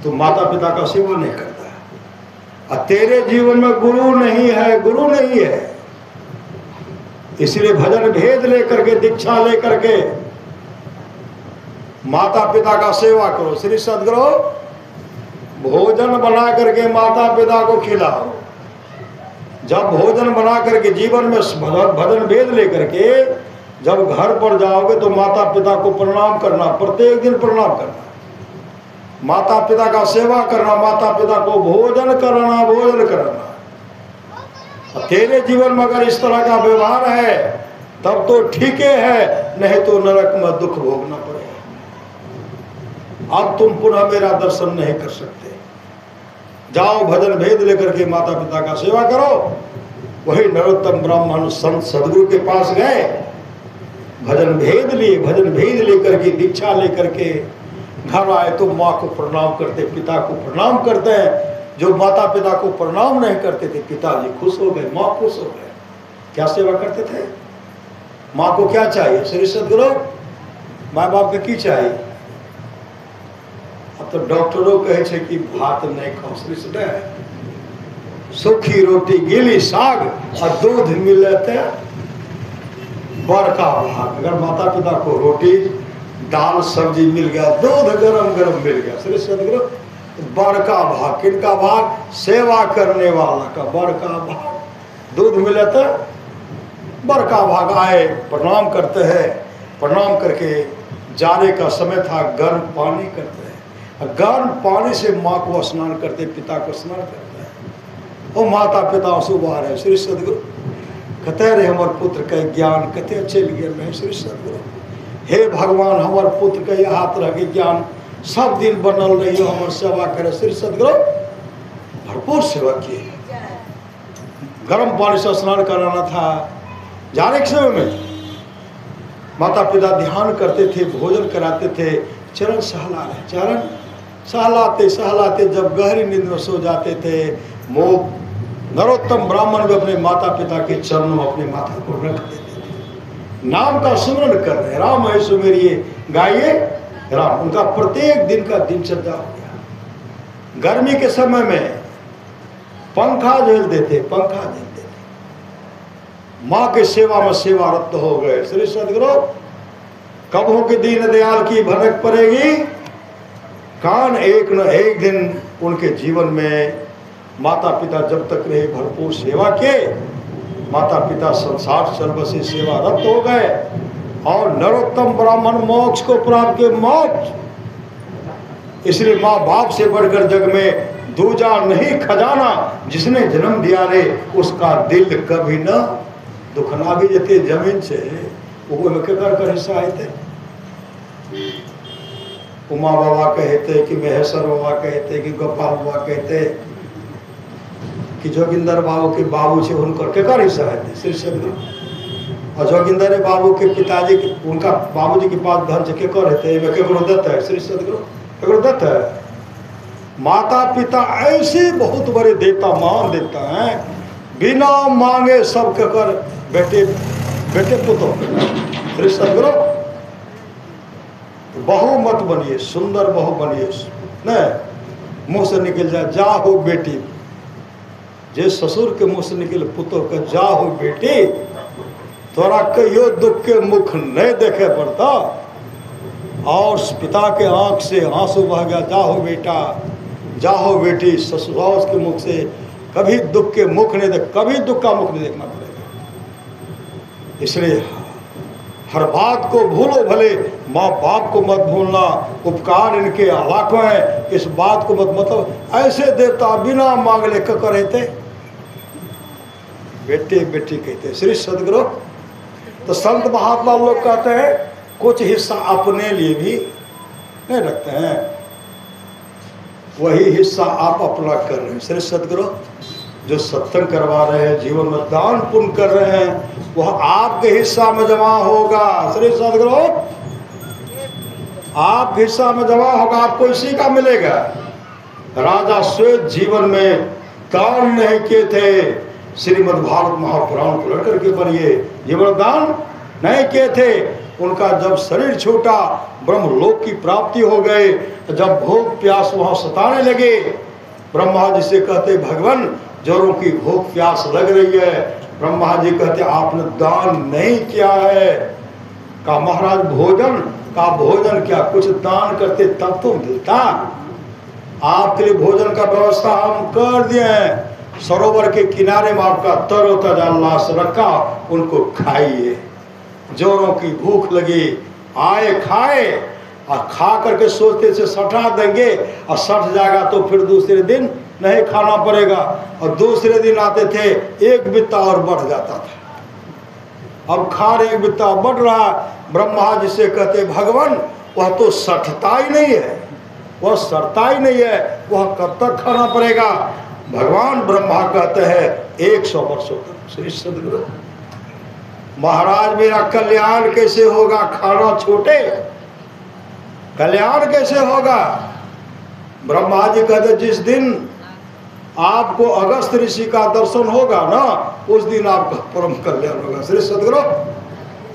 तू माता पिता का सेवा नहीं करता है, और तेरे जीवन में गुरु नहीं है। इसलिए भजन भेद लेकर के, दीक्षा लेकर के माता पिता का सेवा करो। श्री सदगुरु भोजन बना करके माता पिता को खिलाओ। जब भोजन बना करके जीवन में भजन भेद लेकर के जब घर पर जाओगे तो माता पिता को प्रणाम करना, प्रत्येक दिन प्रणाम करना, माता पिता का सेवा करना, माता पिता को भोजन करना। तेरे जीवन में अगर इस तरह का व्यवहार है तब तो ठीक है, नहीं तो नरक में दुख भोगना पड़ेगा। अब तुम पुनः मेरा दर्शन नहीं कर सकते। जाओ भजन भेद लेकर के माता पिता का सेवा करो। वही नरोत्तम ब्राह्मण संत सदगुरु के पास गए, भजन भेद लिए, भजन भेद लेकर के, दीक्षा लेकर के घर आए तो माँ को प्रणाम करते, पिता को प्रणाम करते हैं। जो माता पिता को प्रणाम नहीं करते थे, पिताजी खुश हो गए, माँ खुश हो गए। क्या सेवा करते थे? माँ को क्या चाहिए? श्री सदगुरु माँ बाप के की चाहिए? अब तो डॉक्टरों कहे छे कि भात नहीं खाओ, श्री सदगुरु सूखी रोटी, गीली साग और दूध मिलते बड़का भाग। अगर माता पिता को रोटी दाल सब्जी मिल गया, दूध गरम गरम मिल गया, श्री सदगुरु बड़का भाग, किनका भाग? सेवा करने वाला का बड़का भाग। दूध मिले तो बड़का भाग। आए, प्रणाम करते हैं, प्रणाम करके जाने का समय था, गर्म पानी करते हैं, गर्म पानी से माँ को स्नान करते, पिता को स्नान करते हैं। वो माता पिता सुबह रहे श्री सदगुरु कहते रहे हमारे पुत्र का ज्ञान कते चल गए श्री सदगुरु। हे भगवान हमारे पुत्र के यहाँ तरह के ज्ञान सब दिन बनल रही हो, हमारे सेवा करे श्री सदगुरु। भरपूर सेवा किए, गर्म पानी से स्नान कराना था। जाने के समय में माता पिता ध्यान करते थे, भोजन कराते थे, चरण सहला रहे, चरण सहलाते सहलाते जब गहरी नींद में सो जाते थे, मोह नरोत्तम ब्राह्मण भी अपने माता पिता के चरणों में अपने माथा को रख देते थे। नाम का स्मरण कर रहे, राम है सुमेरिये गाइए राम। उनका प्रत्येक दिन का दिनचर्या हो गया। गर्मी के समय में पंखा झेल देते, पंखा झेल देते, माँ के सेवा में सेवारत हो गए श्री सदगुरु। कब हो कि दीन दयाल की भनक पड़ेगी कान, एक न एक दिन उनके जीवन में माता पिता जब तक रहे भरपूर सेवा के, माता पिता संसार सर्व से सेवारत हो गए और नरोत्तम ब्राह्मण मोक्ष को प्राप्त के मोक्ष। इसलिए माँ बाप से बढ़कर जग में दूजा नहीं खजाना, जिसने जन्म दिया रे उसका दिल कभी न दुखना भी जते जमीन से वो में कर हिस्सा आए थे। उमा बाबा कहते कि महेश्वर बाबा कहते कि गोपाल बाबा कहते कि जोगिंदर बाबू के बाबू से उनकर केकर हिस्सा है श्री सदगुरु। और जोगिंदर बाबू के पिताजी के उनका बाबूजी के पास धन से केकर रहते केकरो दत्त है श्री सदगुरु, केकरो दत्त है। माता पिता ऐसे बहुत बड़े देवता मान देता है, बिना मांगे सब केकर बेटे बेटे पुतो श्री सदगुरु। बहु मत बनिए, सुंदर बहु बनिए, नहीं मुंह से निकल जाए जा हो बेटी, जे ससुर के मुंह से निकले पुतो के जा हो बेटी, तोरा कहियो दुख के मुख नहीं देखे पड़ता। और पिता के आंख से आंसू बह गया, जा हो बेटा, जा हो बेटी, ससुर के मुख से कभी दुख के मुख नहीं देख, कभी दुख का मुख नहीं देखना पड़ेगा। इसलिए हर बात को भूलो, भले माँ बाप को मत भूलना, उपकार इनके लाखों है, इस बात को मत मतलब ऐसे देवता बिना मांगले कर रहते बेटे बेटी कहते श्री सदगुरु। तो संत महात्मा लोग कहते हैं कुछ हिस्सा अपने लिए भी नहीं रखते हैं, वही हिस्सा आप अपना कर रहे हैं श्री सदगुरु। जो सत्संग करवा रहे हैं, जीवन में दान पुण्य कर रहे हैं, वह आपके हिस्सा में जमा होगा श्री सदगुरु। आपके हिस्सा में जमा होगा, आपको इसी का मिलेगा। राजा श्वेत जीवन में दान नहीं किए थे, श्रीमद् भागवत महापुराण को लड़कर के पढ़िए, जीवन दान नहीं किए थे। उनका जब शरीर छूटा, ब्रह्मलोक की प्राप्ति हो गए, जब भूख प्यास वहां सताने लगे, ब्रह्मा जी से कहते भगवान जोरों की भूख प्यास लग रही है। ब्रह्मा जी कहते आपने दान नहीं किया है। कहा महाराज भोजन का, भोजन क्या कुछ दान करते तब तो मिलता। आपके लिए भोजन का व्यवस्था हम कर दिए हैं, सरोवर के किनारे में आपका तरोताजा लाश रखा, उनको खाइए। जोरों की भूख लगी, आए खाए, और खा करके सोचते से सटा देंगे, और सट जाएगा तो फिर दूसरे दिन नहीं खाना पड़ेगा। और दूसरे दिन आते थे, एक बित्ता और बढ़ जाता था। अब खा रहे, एक बित्ता बढ़ रहा। ब्रह्मा जी से कहते भगवान वह तो सटता ही नहीं है, वह सड़ता ही नहीं है, वह कब तक खाना पड़ेगा। भगवान ब्रह्मा कहते हैं 100 वर्षों तक श्री सदगुरु। महाराज मेरा कल्याण कैसे होगा, खाना छोटे, कल्याण कैसे होगा। ब्रह्मा जी कहते जिस दिन आपको अगस्त ऋषि का दर्शन होगा ना, उस दिन आपका परम कल्याण होगा श्री सदगुरु।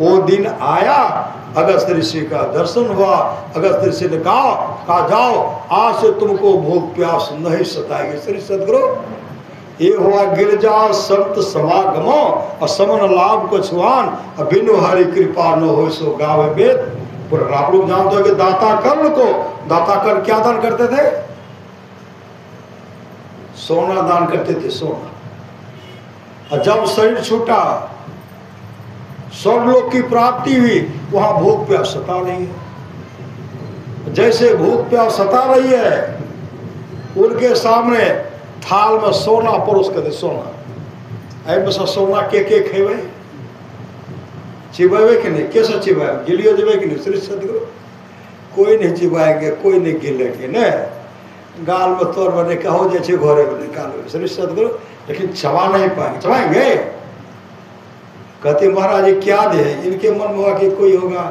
वो दिन आया, अगस्त ऋषि का दर्शन हुआ। अगस्त ऋषि ने कहा जाओ आज से तुमको भूख प्यास नहीं सताएगी श्री सदगुरु। ये हुआ गिरजा संत समागमो और समन लाभ को छुआन, बिनु हरि कृपा न हो सो गावे वेद। आप लोग जानते हो कि दाता कर्ण को, दाता कर्ण क्या दान करते थे, सोना दान करते थे, सोना। और जब शरीर छूटा, स्वर्गलोक की प्राप्ति हुई, वहां भूख प्यास सता रही है। जैसे भूख प्यास सता रही है, उनके सामने थाल में सोना परोस कर दे, सोना। ऐ बस सोना के खेवे, चिबावे कि नहीं, कैसा चिबाए, गिलियो जबे कि नहीं, श्री सदगुरु कोई नहीं चिबाएंगे, कोई नहीं गिलेंगे न, गाल में तोड़ बने कहो जैसे घोरे में निकालो, श्री सदगुरु, लेकिन चबा नहीं पाएंगे, चबाएंगे। कहते महाराज ये क्या दे, इनके मन में हुआ कि कोई होगा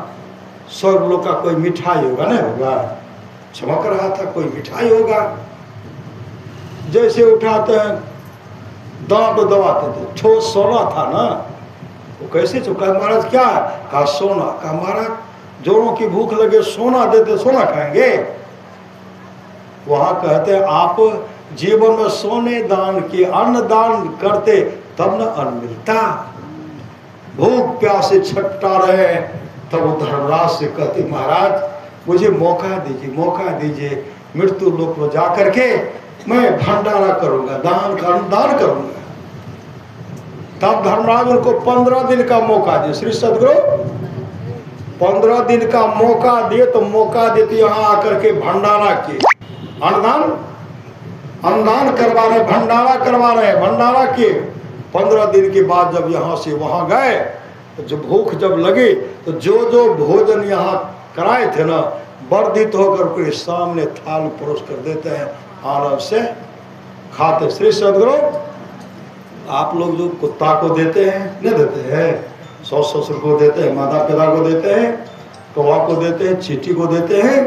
स्वर्गलोक का कोई मिठाई होगा, ना होगा, चमक रहा था कोई मिठाई होगा। जैसे उठाते हैं दांत दबाते थे, ठोस सोना था ना, वो कैसे चुका। महाराज क्या, कहा सोना। कहा महाराज जोड़ों की भूख लगे, सोना देते, सोना खाएंगे। वहां कहते आप जीवन में सोने दान किए, अन्न दान करते, तब न अन्न मिलता। भूख प्यासे छटता रहे, तब वो धर्मराज से कहते महाराज मुझे मौका दीजिए, मौका दीजिए, मृत्यु लोक में जा करके मैं भंडारा करूंगा, दान करूंगा। तब धर्मराज उनको 15 दिन का मौका दिए, श्री सदगुरु 15 दिन का मौका दिए। तो मौका देते यहाँ आकर के भंडारा किए, अन्नदान करवा रहे, भंडारा करवा रहे, भंडारा किए। 15 दिन के बाद जब यहाँ से वहां गए, तो जो भूख जब लगी, तो जो भोजन यहाँ कराए थे ना, वर्धित होकर के सामने थाल परोस कर देते हैं, आराम से खाते। श्री सदगुरु आप लोग जो कुत्ता को देते हैं, नहीं देते हैं, सास ससुर को देते हैं, माता पिता को देते हैं, कौवा को देते हैं, चींटी को देते हैं,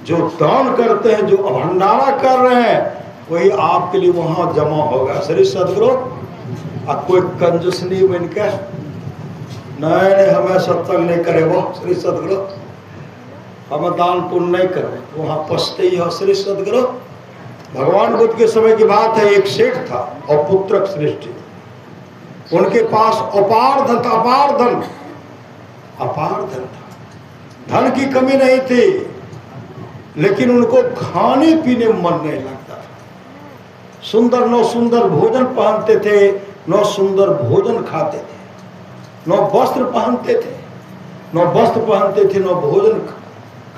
जो दान करते हैं, जो भंडारा कर रहे हैं, वही आपके लिए वहां जमा होगा। श्री सदगुरु अब कोई कंजूस नहीं बन के, नहीं हमें सत्संग नहीं करे वो, श्री सदगुरु हमें दान पुण्य नहीं करे, वहां पछते ही हो। श्री सदगुरु भगवान बुद्ध के समय की बात है, एक सेठ था और पुत्रक सृष्टि, उनके पास अपार धन था, अपार धन था, धन की कमी नहीं थी, लेकिन उनको खाने पीने में मन नहीं लगता था। सुंदर नो सुंदर भोजन पहनते थे, नो सुंदर भोजन खाते थे, नो वस्त्र पहनते थे, नो वस्त्र पहनते थे, नो भोजन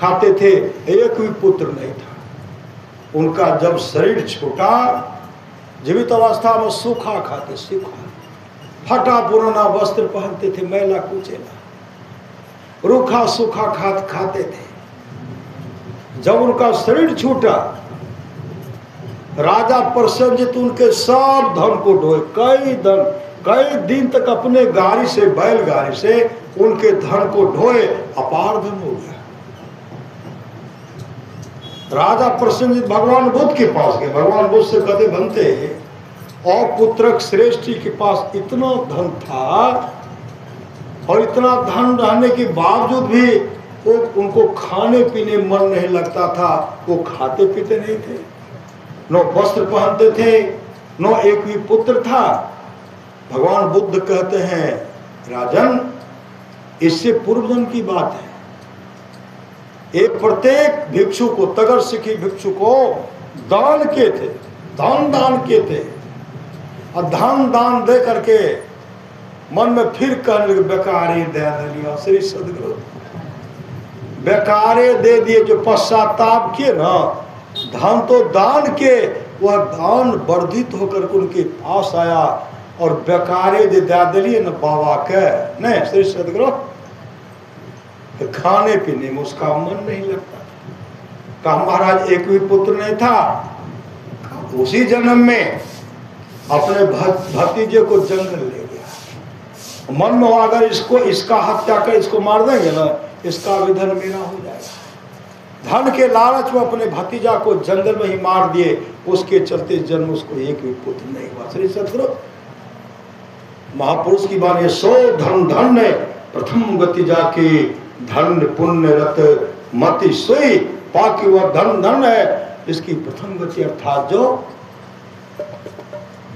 खाते थे, एक भी पुत्र नहीं था। उनका जब शरीर छूटा, जीवित अवस्था में सूखा खाते, सूखा फटा पुराना वस्त्र पहनते थे, मैला कुचेला, रूखा सूखा खाते थे। जब उनका शरीर छूटा, राजा प्रसेनजित उनके सब धन को ढोए, कई दिन तक अपने गाड़ी से, बैलगाड़ी से उनके धन को ढोए, अपार धन हो गया। राजा प्रसेनजित भगवान बुद्ध के पास गए, भगवान बुद्ध से कहते बनते, और पुत्रक श्रेष्ठी के पास इतना धन था, और इतना धन रहने के बावजूद भी वो उनको खाने पीने मन नहीं लगता था, वो खाते पीते नहीं थे, नो वस्त्र पहनते थे, नो एक भी पुत्र था। भगवान बुद्ध कहते हैं राजन, इससे पूर्व जन्म की बात है, एक प्रत्येक भिक्षु को, तगर सिखी भिक्षु को दान किए थे, दान किए थे, और धन दान दे करके मन में फिर कहने लगे बेकारे दे दिया। श्री सदगुरु बेकारे दे दिए, जो पश्चाताप किए ना, धन तो दान के, वह दान वर्धित होकर के उनके पास आया, और बेकारे दे दिए न बाबा के, नहीं श्री सदगुरु खाने पीने में उसका मन नहीं लगता। कहा महाराज एक भी पुत्र नहीं था, उसी जन्म में अपने भतीजे को जंगल ले गया, मन में अगर इसका हत्या कर, इसको मार देंगे ना, इसका भी धन मेरा हो जाएगा। धन के लालच में अपने भतीजा को जंगल में ही मार दिए, उसके चलते जन्म उसको एक भी पुत्र नहीं हुआ। श्री सदगुरु महापुरुष की बात, 100 धन ने प्रथम गति जाके, धन पुण्य रत मति सोई पाकि, वह धन है, इसकी प्रथम गति अर्थात जो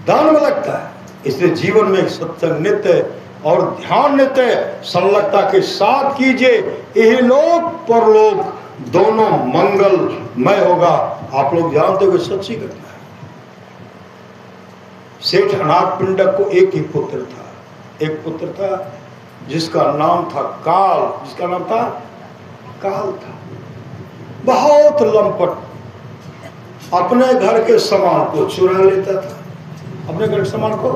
दान में लगता है। इसलिए जीवन में सत्संग नित्य और ध्यान नित्य संलग्नता के साथ कीजिए, यही लोक परलोक दोनों मंगलमय होगा। आप लोग जानते हो सच्ची घटना है, सेठ अनाथ पिंडक को एक ही पुत्र था, एक पुत्र था जिसका नाम था काल। जिसका नाम था काल था। बहुत लंपट, अपने घर के सामान को चुरा लेता था, अपने घर के सामान को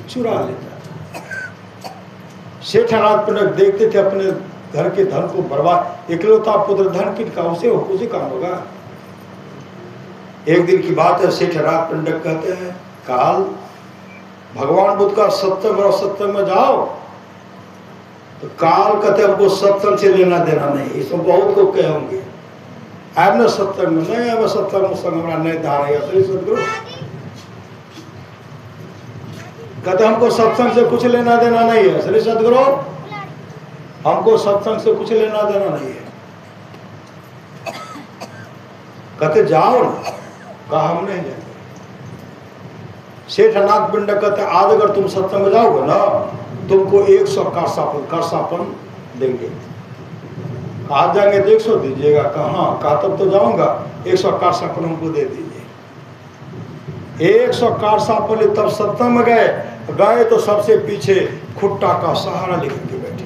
चुरा लेता था। सेठ अनाथ पिंडक देखते थे अपने घर के धन को बर्बाद। इकलौता पुत्र धन किसका, उसे काम होगा। एक दिन की बात है, सेठ अनाथ पिंडक कहते हैं काल, भगवान बुद्ध का सत्संग में जाओ। तो काल कहते हमको सत्संग से लेना देना नहीं। इसमें बहुत को कहे होंगे आपने सत्संग में नहीं, अब सत्संग में संग नहीं धारा है सदगुरु। कहते हमको सत्संग से कुछ लेना देना नहीं है श्री सदगुरु, हमको सत्संग से कुछ लेना देना नहीं है। कहते जाओ ना, कहा हम नहीं जाएंगे। सेठ अनाथ पिंडक कहते आज अगर तुम सत्संग में जाओगे ना, तुमको 100 करसापन देंगे। आज जाएंगे तो 100 दीजिएगा। कहा तब तो जाऊंगा, 100 करसापन हमको दे दीजिए। 100 करसापन तब सत्संग में गए तो सबसे पीछे खुट्टा का सहारा लेकर के बैठे।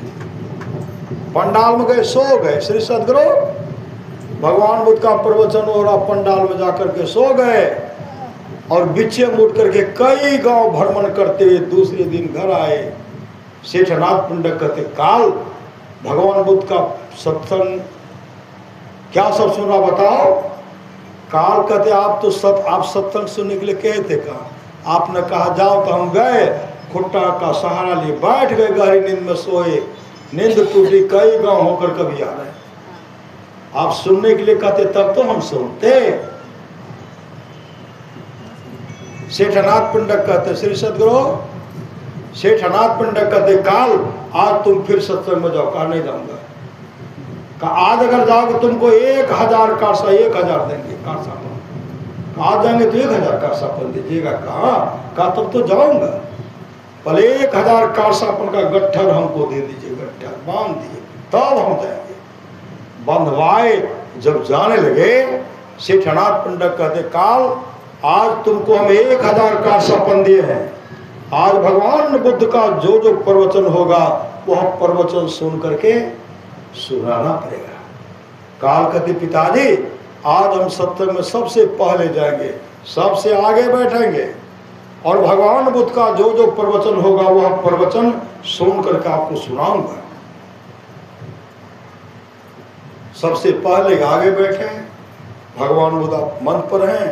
पंडाल में गए, सो गए। श्री सदगुरु भगवान बुद्ध का प्रवचन हो रहा, पंडाल में जाकर के सो गए और बिच्छे मुड़ करके कई गांव भ्रमण करते हुए दूसरे दिन घर आए। सेठ अनाथ पिंडक कहते काल, भगवान बुद्ध का सत्संग क्या सब सुना बताओ। काल कहते आप सत्संग सुनने के लिए कहे थे, कहा आपने कहा जाओ तो हम गए, खुट्टा का सहारा लिए बैठ गए, गहरी नींद में सोए, नींद टूटी, कई गांव होकर कभी आ रहे। आप सुनने के लिए कहते तब तो हम सुनते। सेठ अनाथ पिंडक कहते श्री सदगुरु, सेठ अनाथ पिंडक कहते काल आज तुम फिर सत्संग में जाओ। कहा नहीं जाऊंगा। कहा आज अगर जाओगे तुमको 1000 कारसा 1000 देंगे कारसापन। आज जाएंगे तो 1000 कारसापन दीजिएगा। कहा तब तो जाऊंगा, पहले 1000 कारसापन का गट्ठर हमको दे दीजिए, गट्ठर बांध दिए तब हम जाएंगे। बंधवाए जब जाने लगे, सेठ अनाथ पिंडक कहते काल आज तुमको हम 1000 कारसापन दिए हैं। आज भगवान बुद्ध का जो जो प्रवचन होगा वह प्रवचन सुन करके सुनाना पड़ेगा। काल कहते पिताजी आज हम सत्संग में सबसे पहले जाएंगे, सबसे आगे बैठेंगे और भगवान बुद्ध का जो जो प्रवचन होगा वह प्रवचन सुन करके आपको सुनाऊंगा। सबसे पहले आगे बैठे, भगवान बुद्ध मंच पर हैं,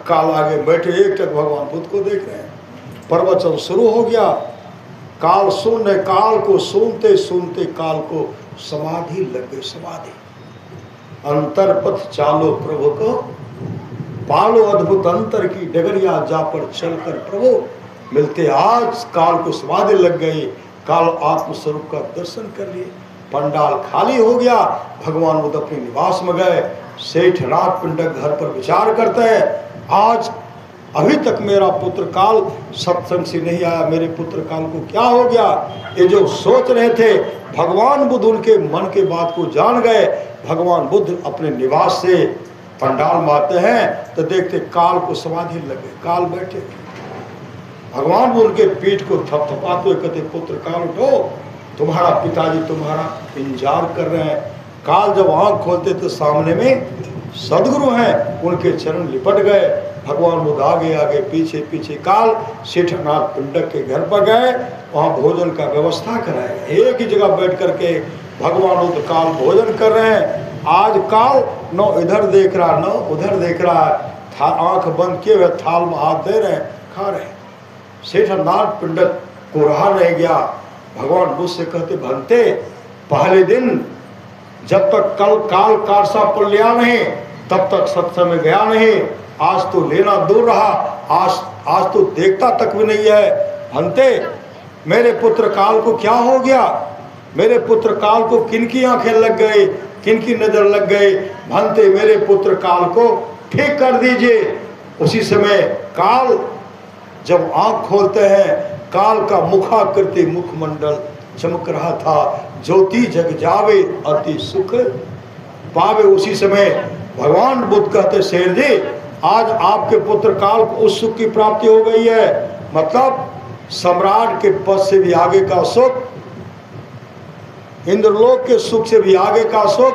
काल आगे बैठे एक टक भगवान बुद्ध को देख रहे हैं। प्रवचन शुरू हो गया। काल सुनने, काल को सुनते सुनते काल को समाधि लग गई। समाधि अंतरपथ चालो प्रभु को पालो, अद्भुत अंतर की डगरिया जा पर चलकर प्रभु मिलते। आज काल को समाधि लग गई। काल आत्मस्वरूप का दर्शन कर लिए। पंडाल खाली हो गया। भगवान बुद्ध अपने निवास में गए। सेठ अनाथ पिंडक घर पर विचार करते हैं आज अभी तक मेरा पुत्र काल सत्संग से नहीं आया, मेरे पुत्र काल को क्या हो गया। ये जो सोच रहे थे भगवान बुद्ध उनके मन के बात को जान गए। भगवान बुद्ध अपने निवास से पंडाल मारते हैं तो देखते काल को समाधि लगे। काल बैठे, भगवान बुद्ध उनके पीठ को थपथपाते हुए कहते पुत्र काल उठो, तुम्हारा पिताजी तुम्हारा इंतजार कर रहे हैं। काल जब आंख खोलते तो सामने में सदगुरु हैं, उनके चरण लिपट गए। भगवान बुद्ध आगे आगे पीछे पीछे। काल सेठ अनाथ पिंडक के घर पर गए, वहाँ भोजन का व्यवस्था कराया। एक ही जगह बैठ करके भगवान बुद्ध काल भोजन कर रहे हैं। आज काल न इधर देख रहा न उधर देख रहा है, आंख बंद किए हुए थाल में हाथ दे रहे हैं, खा रहे हैं। सेठ अनाथ पिंडक को रहा नहीं गया। भगवान बुद्ध से कहते भंते पहले दिन जब तक कल काल कारसा पर लिया नहीं तब तक सत्संग में गया नहीं। आज तो लेना दूर रहा, आज तो देखता तक भी नहीं है। भंते मेरे पुत्र काल को क्या हो गया, मेरे पुत्र काल को किनकी आंखें लग गई, किनकी नजर लग गई। भंते मेरे पुत्र काल को ठीक कर दीजिए। उसी समय काल जब आंख खोलते हैं, काल का मुखाकृति मुखमंडल चमक रहा था। ज्योति जग जावे अति सुख पावे। उसी समय भगवान बुद्ध कहते शेर जी आज आपके पुत्र काल को उस सुख की प्राप्ति हो गई है। मतलब सम्राट के पद से भी आगे का सुख, इंद्रलोक के सुख से भी आगे का सुख,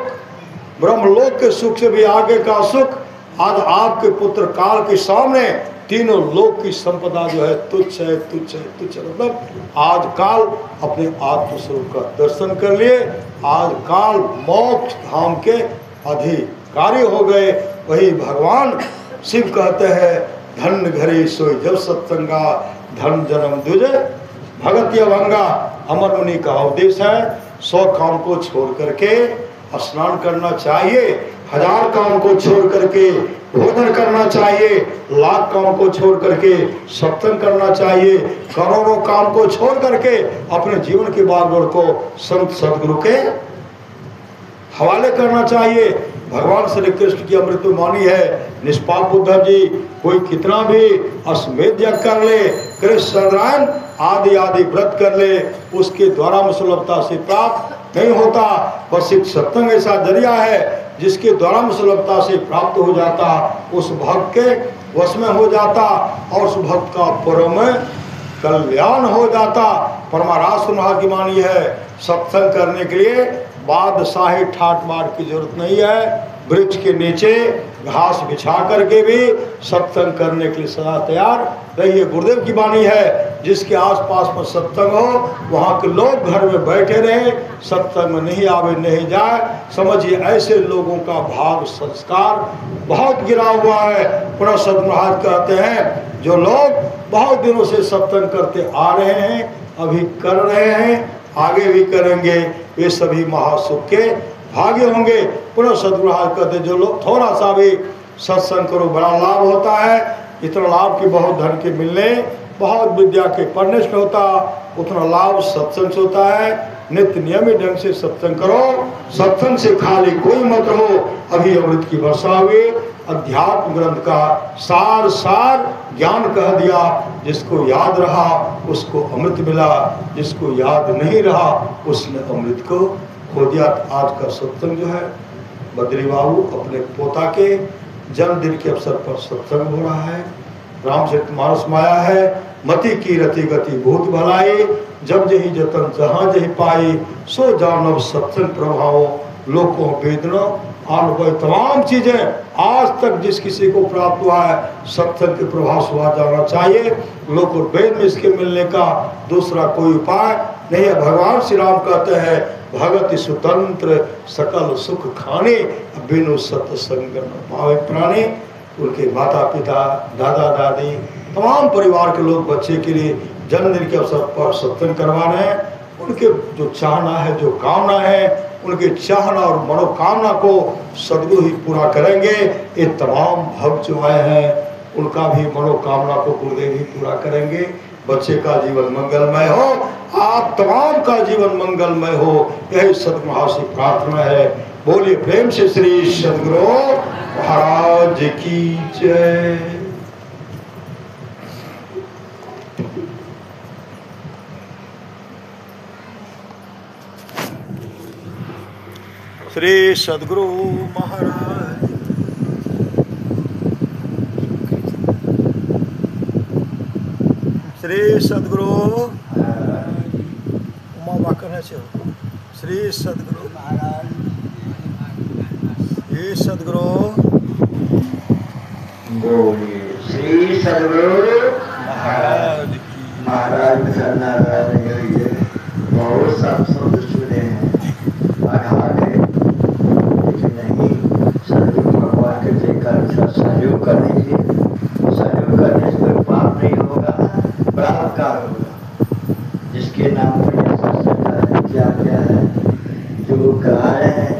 ब्रह्मलोक के सुख से भी आगे का सुख आज आपके पुत्र काल के सामने तीनों लोक की संपदा जो है तुच्छ है, तुच्छ है, तुच्छ है। मतलब आज काल अपने आत्मस्वरूप का दर्शन कर लिए, आज काल मोक्ष धाम के अधिकारी हो गए। वही भगवान शिव कहते हैं धन घरे सोई जब सत्संगा धन जन्म दुज भगत अभंगा। अमर मुनि का उपदेश है 100 काम को छोड़ करके स्नान करना चाहिए, 1000 काम को छोड़ करके भोजन करना चाहिए, लाख काम को छोड़ करके सत्संग करना चाहिए, करोड़ों काम को छोड़ करके अपने जीवन के बागडोर को संत सदगुरु के हवाले करना चाहिए। भगवान श्री कृष्ण की अमृत वाणी है, निष्पाप उद्धव जी कोई कितना भी अश्वमेध यज्ञ कर ले, कृष्ण नारायण आदि आदि व्रत कर ले, उसके द्वारा में सुलभता से प्राप्त नहीं होता। बस एक सत्संग ऐसा जरिया है जिसके द्वारा में सुलभता से प्राप्त हो जाता, उस भक्त के वश में हो जाता और उस भक्त का परम कल्याण हो जाता। परमारास की वाणी है, सत्संग करने के लिए बादशाही ठाट मार की जरूरत नहीं है, वृक्ष के नीचे घास बिछा करके भी सत्संग करने के लिए सदा तैयार रहिए। गुरुदेव की वाणी है, जिसके आसपास में सत्संग हो वहाँ के लोग घर में बैठे रहे, सत्संग में नहीं आवे नहीं जाए। समझिए ऐसे लोगों का भाग संस्कार बहुत गिरा हुआ है। पुनः सद्गुरु महाराज कहते हैं जो लोग बहुत दिनों से सत्संग करते आ रहे हैं, अभी कर रहे हैं, आगे भी करेंगे, वे सभी महासुख के भाग्य होंगे। पुनः सद्गुरु महाराज कहते जो लोग थोड़ा सा भी सत्संग करो बड़ा लाभ होता है। इतना लाभ कि बहुत धन के मिलने, बहुत विद्या के पढ़ने से होता, उतना लाभ सत्संग से होता है। नित्य नियमित ढंग से सत्संग करो, सत्संग से खाली कोई मत रहो। अभी अमृत की वर्षा हुई, अध्यात्म ग्रंथ का सार सार ज्ञान कह दिया। जिसको याद रहा उसको अमृत मिला, जिसको याद नहीं रहा उसने अमृत को खो दिया। आज का सत्संग जो है बद्री बाबू अपने पोता के जन्मदिन के अवसर पर सत्संग हो रहा है। रामचरितमानस में आया है, मति की रति गति भूत भलाई, जब जही जतन जहाँ जही पाई, सो जानव सत्संग प्रभाव लोकों वेदना अनुभव। तमाम चीजें आज तक जिस किसी को प्राप्त हुआ है सत्संग के प्रभाव से हुआ जाना चाहिए। लोक वेद में इसके मिलने का दूसरा कोई उपाय नहीं है। भगवान श्री राम कहते हैं भगत स्वतंत्र सकल सुख खाने, बिनु सत्संग न पावे प्राणी। उनके माता पिता दादा दादी तमाम परिवार के लोग बच्चे के लिए जन्मदिन के अवसर पर सत्संग करवा रहे हैं। उनके जो चाहना है, जो कामना है, उनके चाहना और मनोकामना को सद्गुरु ही पूरा करेंगे। ये तमाम भक्त जो आए हैं उनका भी मनोकामना को गुरुदेव ही पूरा करेंगे। बच्चे का जीवन मंगलमय हो, आप तमाम का जीवन मंगलमय हो, यही सद्गुरु महाराज से प्रार्थना है। बोलिए प्रेम से श्री सद्गुरु महाराज की जय। श्री सद्गुरु महाराज श्री सद्गुरु उमा वाकन श्री सद्गुरु महाराज, श्री सद्गुरु बोलिए श्री सद्गुरु महाराज महाराज बहुत सब शब्द सुने हैं, सहयोग करने से सहयोग करने से कोई पाप नहीं होगा, बलात्कार होगा। जिसके नाम पर क्या क्या है जो गा रहे हैं